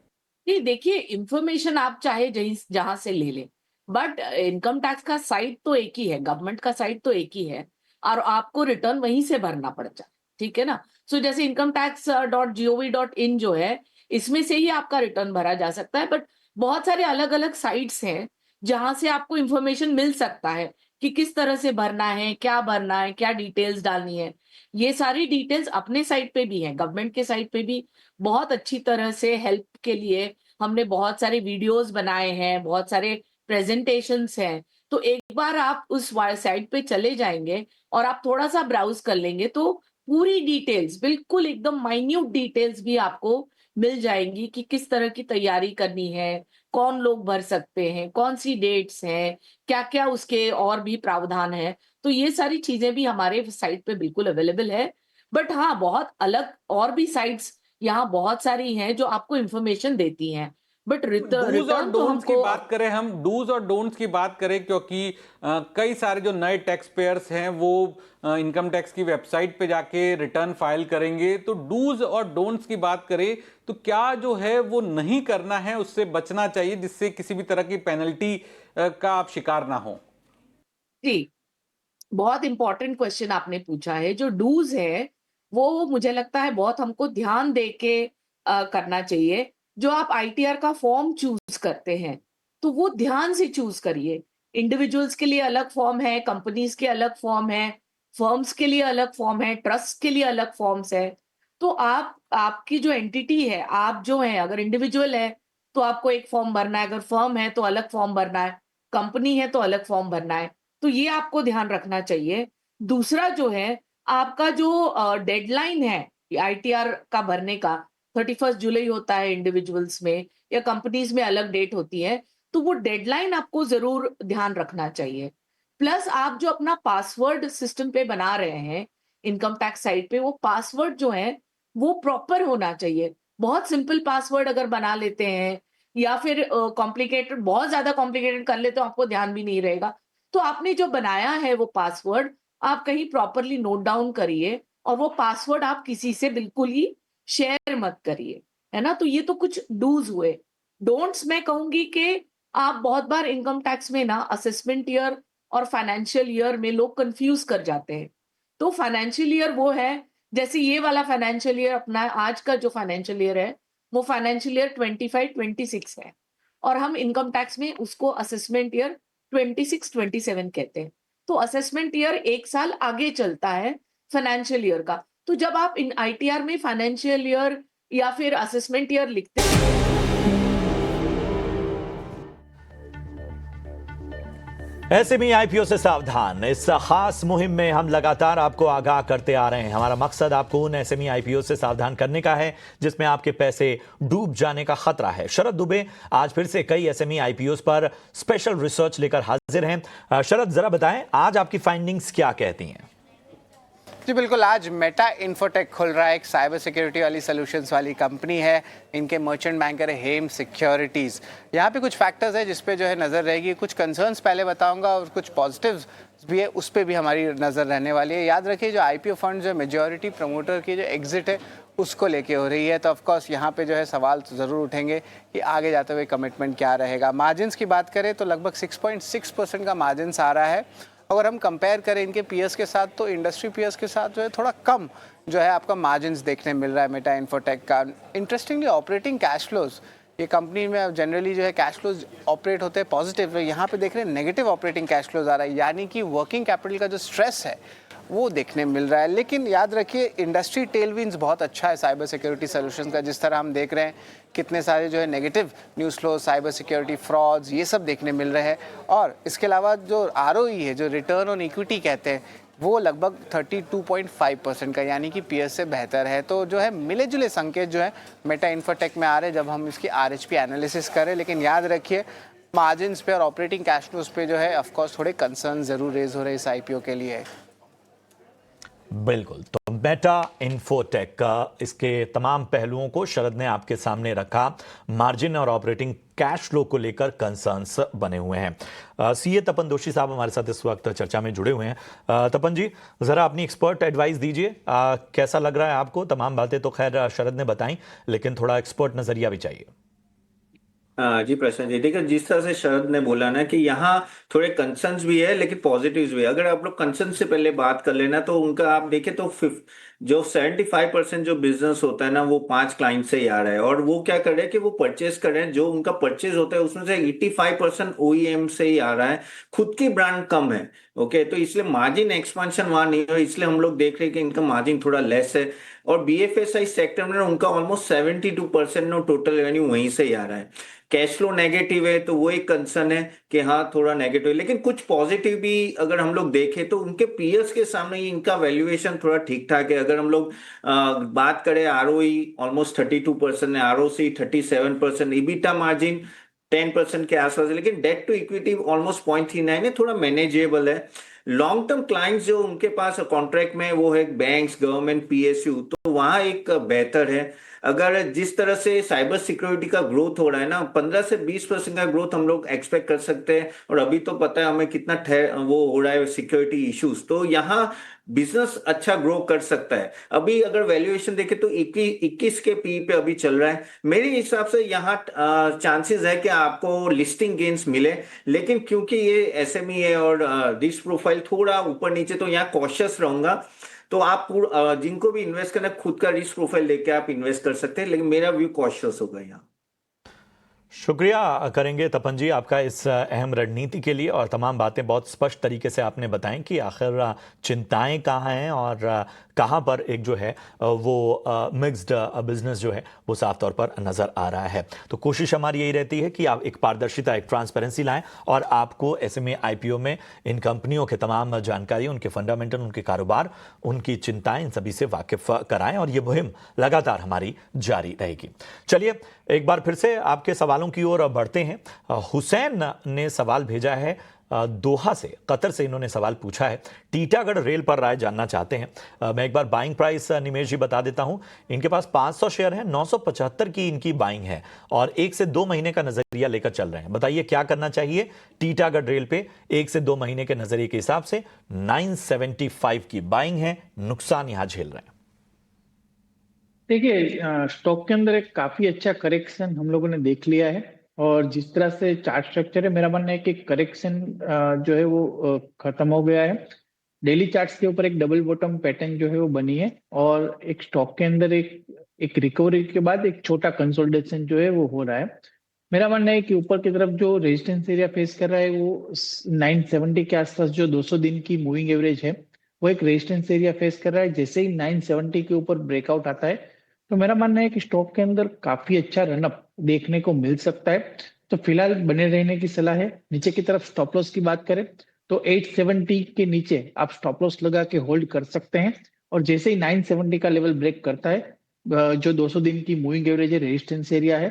देखिए, इंफॉर्मेशन आप चाहे जहां से ले लें, बट इनकम टैक्स का साइट तो एक ही है, गवर्नमेंट का साइट तो एक ही है और आपको रिटर्न वहीं से भरना पड़ता है, ठीक है ना। सो जैसे incometax.gov.in जो है, इसमें से ही आपका रिटर्न भरा जा सकता है, बट बहुत सारे अलग अलग साइट्स हैं जहां से आपको इंफॉर्मेशन मिल सकता है कि किस तरह से भरना है, क्या डिटेल्स डालनी है। ये सारी डिटेल्स अपने साइट पे भी है, गवर्नमेंट के साइट पे भी बहुत अच्छी तरह से हेल्प के लिए हमने बहुत सारे वीडियोस बनाए हैं, बहुत सारे प्रेजेंटेशंस हैं तो एक बार आप उस साइट पे चले जाएंगे और आप थोड़ा सा ब्राउज कर लेंगे तो पूरी डिटेल्स, बिल्कुल एकदम माइन्यूट डिटेल्स भी आपको मिल जाएंगी कि किस तरह की तैयारी करनी है, कौन लोग भर सकते हैं, कौन सी डेट्स हैं, क्या क्या उसके और भी प्रावधान है। तो ये सारी चीजें भी हमारे साइट पे बिल्कुल अवेलेबल है। बट हाँ, बहुत अलग और भी साइट्स यहाँ बहुत सारी हैं जो आपको इंफॉर्मेशन देती हैं, बट डूज और रिटर्न तो डोंट्स की हमको बात करें, हम डूज और डोंट्स की बात करें, क्योंकि कई सारे जो नए टैक्स पेयर्स हैं वो इनकम टैक्स की वेबसाइट पे जाके रिटर्न फाइल करेंगे। तो डूज और डोंट्स की बात करें तो क्या जो है वो नहीं करना है, उससे बचना चाहिए जिससे किसी भी तरह की पेनल्टी का आप शिकार ना हो? जी, बहुत इंपॉर्टेंट क्वेश्चन आपने पूछा है। जो डूज है वो मुझे लगता है बहुत हमको ध्यान दे के करना चाहिए। जो आप आईटीआर का फॉर्म चूज करते हैं तो वो ध्यान से चूज करिए। इंडिविजुअल्स के लिए अलग फॉर्म है, कंपनीज के अलग फॉर्म है, फर्म्स के लिए अलग फॉर्म है, ट्रस्ट के लिए अलग फॉर्म्स है। तो आप आपकी जो एंटिटी है, आप जो है, अगर इंडिविजुअल है तो आपको एक फॉर्म भरना है, अगर फर्म है तो अलग फॉर्म भरना है, कंपनी है तो अलग फॉर्म भरना है। तो ये आपको ध्यान रखना चाहिए। दूसरा जो है, आपका जो डेडलाइन है आईटीआर का भरने का, 31 जुलाई होता है इंडिविजुअल्स में, या कंपनीज में अलग डेट होती है, तो वो डेडलाइन आपको जरूर ध्यान रखना चाहिए। प्लस आप जो अपना पासवर्ड सिस्टम पे बना रहे हैं इनकम टैक्स साइट पे, वो पासवर्ड जो है वो प्रॉपर होना चाहिए। बहुत सिंपल पासवर्ड अगर बना लेते हैं या फिर कॉम्प्लिकेटेड, बहुत ज्यादा कॉम्प्लिकेटेड कर लेते हो, आपको ध्यान भी नहीं रहेगा। तो आपने जो बनाया है वो पासवर्ड आप कहीं प्रॉपरली नोट डाउन करिए, और वो पासवर्ड आप किसी से बिल्कुल ही शेयर मत करिए, है ना। तो ये तो कुछ डूज हुए। डोंट्स मैं कहूंगी कि आप बहुत बार इनकम टैक्स में ना असेसमेंट ईयर और फाइनेंशियल ईयर में लोग कंफ्यूज कर जाते हैं। तो फाइनेंशियल ईयर वो है, जैसे ये वाला फाइनेंशियल ईयर अपना आज का जो फाइनेंशियल ईयर है वो फाइनेंशियल ईयर 25-26 है, और हम इनकम टैक्स में उसको असेसमेंट ईयर 26-27 कहते हैं। तो असेसमेंट ईयर एक साल आगे चलता है फाइनेंशियल ईयर का। तो जब आप इन आईटीआर में फाइनेंशियल ईयर या फिर असेसमेंट ईयर लिखते हैं, एसएमई आईपीओ से सावधान। इस खास मुहिम में हम लगातार आपको आगाह करते आ रहे हैं। हमारा मकसद आपको उन एसएमई आईपीओ से सावधान करने का है जिसमें आपके पैसे डूब जाने का खतरा है। शरद दुबे आज फिर से कई एसएमई आईपीओ पर स्पेशल रिसर्च लेकर हाजिर हैं। शरद, जरा बताएं आज आपकी फाइंडिंग्स क्या कहती हैं? जी बिल्कुल, आज मेटा इन्फोटेक खुल रहा है, एक साइबर सिक्योरिटी वाली सॉल्यूशंस वाली कंपनी है। इनके मर्चेंट बैंकर है हेम सिक्योरिटीज़। यहाँ पे कुछ फैक्टर्स है जिस पे जो है नज़र रहेगी, कुछ कंसर्न्स पहले बताऊंगा और कुछ पॉजिटिव्स भी है, उस पर भी हमारी नज़र रहने वाली है। याद रखिए जो आईपीओ फंड जो मेजॉरिटी प्रमोटर की जो एग्जिट है उसको लेके हो रही है, तो ऑफकोर्स यहाँ पे जो है सवाल तो ज़रूर उठेंगे कि आगे जाते हुए कमिटमेंट क्या रहेगा। मार्जिन्स की बात करें तो लगभग 6.6% का मार्जिन्स आ रहा है। अगर हम कंपेयर करें इनके पीएस के साथ तो इंडस्ट्री पीएस के साथ जो है थोड़ा कम जो है आपका मार्जिन्स देखने मिल रहा है मेटा इन्फोटेक का। इंटरेस्टिंगली ऑपरेटिंग कैश फ्लोज, ये कंपनी में जनरली जो है कैश फ्लोज ऑपरेट होते हैं पॉजिटिव, यहाँ पे देख रहे हैं नेगेटिव ऑपरेटिंग कैश फ्लोज आ रहा है, यानी कि वर्किंग कैपिटल का जो स्ट्रेस है वो देखने मिल रहा है। लेकिन याद रखिए इंडस्ट्री टेलविंड्स बहुत अच्छा है साइबर सिक्योरिटी सॉल्यूशंस का, जिस तरह हम देख रहे हैं कितने सारे जो है negative news flow, cyber security frauds, ये सब देखने मिल रहे हैं। और इसके अलावा जो आरओई है, जो रिटर्न ऑन इक्विटी कहते हैं, वो लगभग 32.5% का, यानी कि पीएस से बेहतर है। तो जो है मिले जुले संकेत जो है मेटा इन्फोटेक में आ रहे हैं जब हम इसकी आरएचपी एनालिसिस करें। लेकिन याद रखिए मार्जिन्स पे और ऑपरेटिंग कैश फ्लोज पे जो है ऑफकोर्स थोड़े कंसर्न जरूर रेज हो रहे इस आईपीओ के लिए। बिल्कुल, तो मेटा इन्फोटेक का इसके तमाम पहलुओं को शरद ने आपके सामने रखा। मार्जिन और ऑपरेटिंग कैश फ्लो को लेकर कंसर्न्स बने हुए हैं। सीए तपन दोषी साहब हमारे साथ इस वक्त चर्चा में जुड़े हुए हैं। तपन जी, जरा अपनी एक्सपर्ट एडवाइस दीजिए, कैसा लग रहा है आपको? तमाम बातें तो खैर शरद ने बताई, लेकिन थोड़ा एक्सपर्ट नजरिया भी चाहिए। जी प्रश्न जी, देखिए जिस तरह से शरद ने बोला ना कि यहाँ थोड़े कंसर्न्स भी है लेकिन पॉजिटिव्स भी है। अगर आप लोग कंसर्न से पहले बात कर लेना तो उनका आप देखें तो जो 75% जो बिजनेस होता है ना वो 5 क्लाइंट से ही आ रहा है, और वो क्या कर रहे हैं कि वो परचेज कर रहे हैं, जो उनका परचेज होता है उसमें से 85% OEM से ही आ रहा है। खुद की ब्रांड कम है, ओके, तो इसलिए मार्जिन एक्सपेंशन वहां नहीं हो, इसलिए हम लोग देख रहे हैं कि इनका मार्जिन थोड़ा लेस है। और बीएफएसआई सेक्टर में उनका ऑलमोस्ट 72% टोटल रेवेन्यू वहीं से ही आ रहा है। कैश फ्लो नेगेटिव है, तो वो एक कंसर्न है कि हाँ थोड़ा नेगेटिव है, लेकिन कुछ पॉजिटिव भी अगर हम लोग देखें तो उनके पीयर्स के सामने ही इनका वैल्यूएशन थोड़ा ठीक ठाक है। अगर हम लोग बात करें, आरओई ऑलमोस्ट 32% है, आरओसी 37%, इबिटा मार्जिन 10% के आसपास है, लेकिन डेट टू इक्विटी ऑलमोस्ट 0.39 है, थोड़ा मैनेजेबल है। लॉन्ग टर्म क्लाइंट्स जो उनके पास कॉन्ट्रैक्ट में वो है बैंक्स, गवर्नमेंट, पीएसयू, तो वहां एक बेहतर है। अगर जिस तरह से साइबर सिक्योरिटी का ग्रोथ हो रहा है ना, 15 से 20% का ग्रोथ हम लोग एक्सपेक्ट कर सकते हैं। और अभी तो पता है हमें कितना वो हो रहा है सिक्योरिटी इश्यूज, तो यहाँ बिजनेस अच्छा ग्रो कर सकता है। अभी अगर वैल्यूएशन देखें तो 21 के पी पे अभी चल रहा है। मेरे हिसाब से यहाँ चांसेस है कि आपको लिस्टिंग गेन्स मिले, लेकिन क्योंकि ये एसएमई है और रिस्क प्रोफाइल थोड़ा ऊपर नीचे, तो यहाँ कॉशियस रहूंगा। तो आप जिनको भी इन्वेस्ट करना, खुद का रिस्क प्रोफाइल लेके आप इन्वेस्ट कर सकते हैं, लेकिन मेरा व्यू कॉशियस होगा यहाँ। शुक्रिया करेंगे तपन जी आपका इस अहम रणनीति के लिए, और तमाम बातें बहुत स्पष्ट तरीके से आपने बताएं कि आखिर चिंताएं कहाँ हैं और कहाँ पर एक जो है वो मिक्स्ड बिजनेस जो है वो साफ तौर पर नज़र आ रहा है। तो कोशिश हमारी यही रहती है कि आप एक पारदर्शिता, एक ट्रांसपेरेंसी लाएं और आपको एसएमई आईपीओ में इन कंपनियों के तमाम जानकारी, उनके फंडामेंटल, उनके कारोबार, उनकी चिंताएं, इन सभी से वाकिफ कराएं, और ये मुहिम लगातार हमारी जारी रहेगी। चलिए एक बार फिर से आपके सवालों की ओर बढ़ते हैं। हुसैन ने सवाल भेजा है दोहा से, कतर से इन्होंने सवाल पूछा है, टीटागढ़ रेल पर राय जानना चाहते हैं। मैं एक बार बाइंग प्राइस निमेश जी बता देता हूं। इनके पास 500 शेयर हैं, 975 की इनकी बाइंग है और 1 से 2 महीने का नजरिया लेकर चल रहे हैं। बताइए क्या करना चाहिए टीटागढ़ रेल पे? 1 से 2 महीने के नजरिए के हिसाब से 975 की बाइंग है, नुकसान यहां झेल रहे हैं। देखिए, स्टॉक के अंदर एक काफी अच्छा करेक्शन हम लोगों ने देख लिया है, और जिस तरह से चार्ट स्ट्रक्चर है, मेरा मानना है कि करेक्शन जो है वो खत्म हो गया है। डेली चार्ट्स के ऊपर एक डबल बॉटम पैटर्न जो है वो बनी है, और एक स्टॉक के अंदर एक रिकवरी के बाद एक छोटा कंसोलिडेशन जो है वो हो रहा है। मेरा मानना है कि ऊपर की तरफ जो रेजिस्टेंस एरिया फेस कर रहा है वो 970 के आसपास, जो 200 दिन की मूविंग एवरेज है, वो एक रेजिस्टेंस एरिया फेस कर रहा है। जैसे ही 970 के ऊपर ब्रेकआउट आता है, तो मेरा मानना है कि स्टॉक के अंदर काफी अच्छा रनअप देखने को मिल सकता है। तो फिलहाल बने रहने की सलाह है। नीचे की तरफ स्टॉप लॉस की बात करें तो 870 के नीचे आप स्टॉप लॉस लगा के होल्ड कर सकते हैं, और जैसे ही 970 का लेवल ब्रेक करता है, जो 200 दिन की मूविंग एवरेज है, रेजिस्टेंस एरिया है,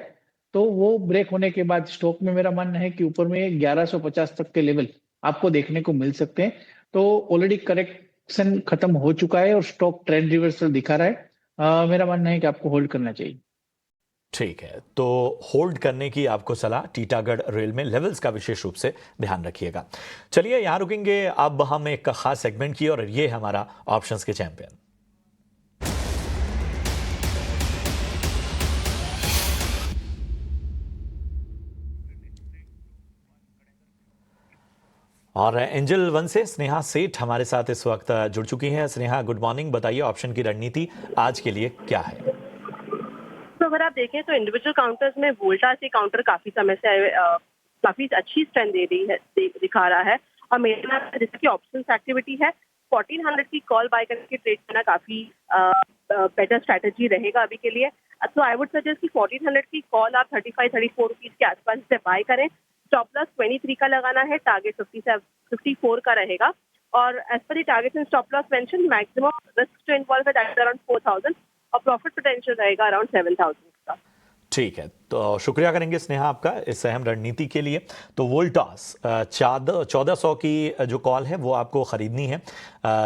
तो वो ब्रेक होने के बाद स्टॉक में मेरा मानना है कि ऊपर में 1150 तक के लेवल आपको देखने को मिल सकते हैं। तो ऑलरेडी करेक्शन खत्म हो चुका है और स्टॉक ट्रेंड रिवर्सल दिखा रहा है। मेरा मानना है कि आपको होल्ड करना चाहिए। ठीक है, तो होल्ड करने की आपको सलाह। टीटागढ़ रेल में लेवल्स का विशेष रूप से ध्यान रखिएगा। चलिए यहां रुकेंगे अब हम एक खास सेगमेंट की, और ये हमारा ऑप्शंस के चैंपियन। और एंजल वन से स्नेहा सेठ हमारे साथ इस वक्त जुड़ चुकी हैं। Sneha, good morning. बताइए ऑप्शन की रणनीति आज के लिए क्या है? तो अगर आप देखें तो इंडिविजुअल काउंटर्स में वोल्टा से काउंटर काफी समय से काफी अच्छी स्ट्रेंथ दे रही है, दिखा रहा है। और मेरा जिसकी ऑप्शंस एक्टिविटी है, 1400 की कॉल बाय करके ट्रेड करना काफी बेटर स्ट्रैटेजी रहेगा अभी के लिए। तो आई वुड सजेस्ट कि 1400 की कॉल आप 35-34 रुपीज के आसपास से बाय करें। स्टॉप लॉस 23 का लगाना है, टारगेट 54 का रहेगा। और as per the target and stop loss mention, maximum risk to involve है दैट अराउंड 4000 और प्रॉफिट पोटेंशियल रहेगा अराउंड 7000 का। ठीक है, तो शुक्रिया करेंगे स्नेहा आपका इस अहम रणनीति के लिए। तो वोल्टास 1400 की जो कॉल है वो आपको खरीदनी है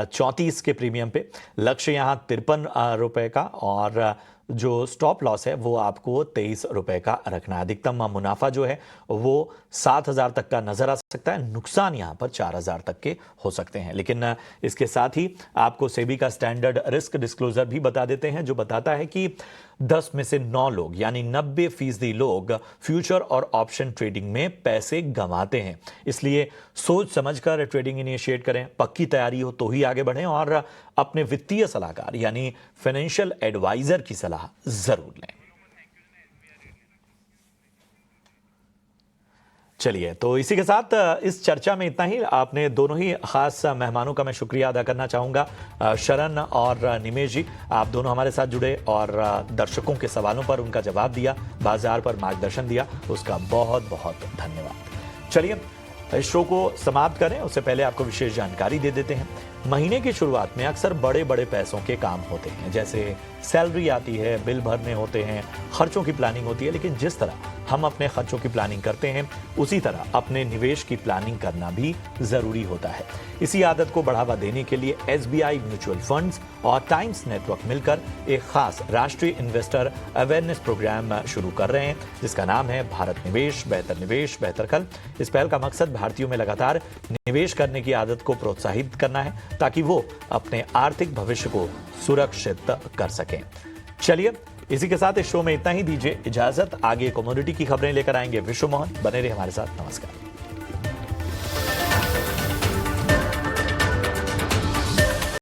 34 के प्रीमियम पे। लक्ष्य यहाँ 53 रुपए का, और जो स्टॉप लॉस है वो आपको 23 रुपए का रखना है। अधिकतम मुनाफा जो है वो 7000 तक का नजर आ सकता है। नुकसान यहाँ पर 4000 तक के हो सकते हैं। लेकिन इसके साथ ही आपको सेबी का स्टैंडर्ड रिस्क डिस्क्लोजर भी बता देते हैं, जो बताता है कि 10 में से 9 लोग यानी 90% लोग फ्यूचर और ऑप्शन ट्रेडिंग में पैसे गंवाते हैं। इसलिए सोच समझकर ट्रेडिंग इनिशिएट करें, पक्की तैयारी हो तो ही आगे बढ़ें, और अपने वित्तीय सलाहकार यानी फाइनेंशियल एडवाइजर की सलाह जरूर लें। चलिए, तो इसी के साथ इस चर्चा में इतना ही। आपने दोनों ही खास मेहमानों का मैं शुक्रिया अदा करना चाहूँगा। शरण और निमेश जी, आप दोनों हमारे साथ जुड़े और दर्शकों के सवालों पर उनका जवाब दिया, बाजार पर मार्गदर्शन दिया, उसका बहुत बहुत धन्यवाद। चलिए, इस शो को समाप्त करें उससे पहले आपको विशेष जानकारी दे देते हैं। महीने की शुरुआत में अक्सर बड़े बड़े पैसों के काम होते हैं, जैसे सैलरी आती है, बिल भरने होते हैं, खर्चों की प्लानिंग होती है। लेकिन जिस तरह हम अपने खर्चों की प्लानिंग करते हैं, उसी तरह अपने निवेश की प्लानिंग करना भी जरूरी होता है। इसी आदत को बढ़ावा देने के लिए SBI म्यूचुअल फंड्स और टाइम्स नेटवर्क मिलकर एक खास राष्ट्रीय इन्वेस्टर अवेयरनेस प्रोग्राम शुरू कर रहे हैं, जिसका नाम है भारत निवेश, बेहतर कल। इस पहल का मकसद भारतीयों में लगातार निवेश करने की आदत को प्रोत्साहित करना है, ताकि वो अपने आर्थिक भविष्य को सुरक्षित कर सकें। चलिए, इसी के साथ इस शो में इतना ही। दीजिए इजाजत। आगे कमोडिटी की खबरें लेकर आएंगे विश्व मोहन। बने रहिए हमारे साथ। नमस्कार।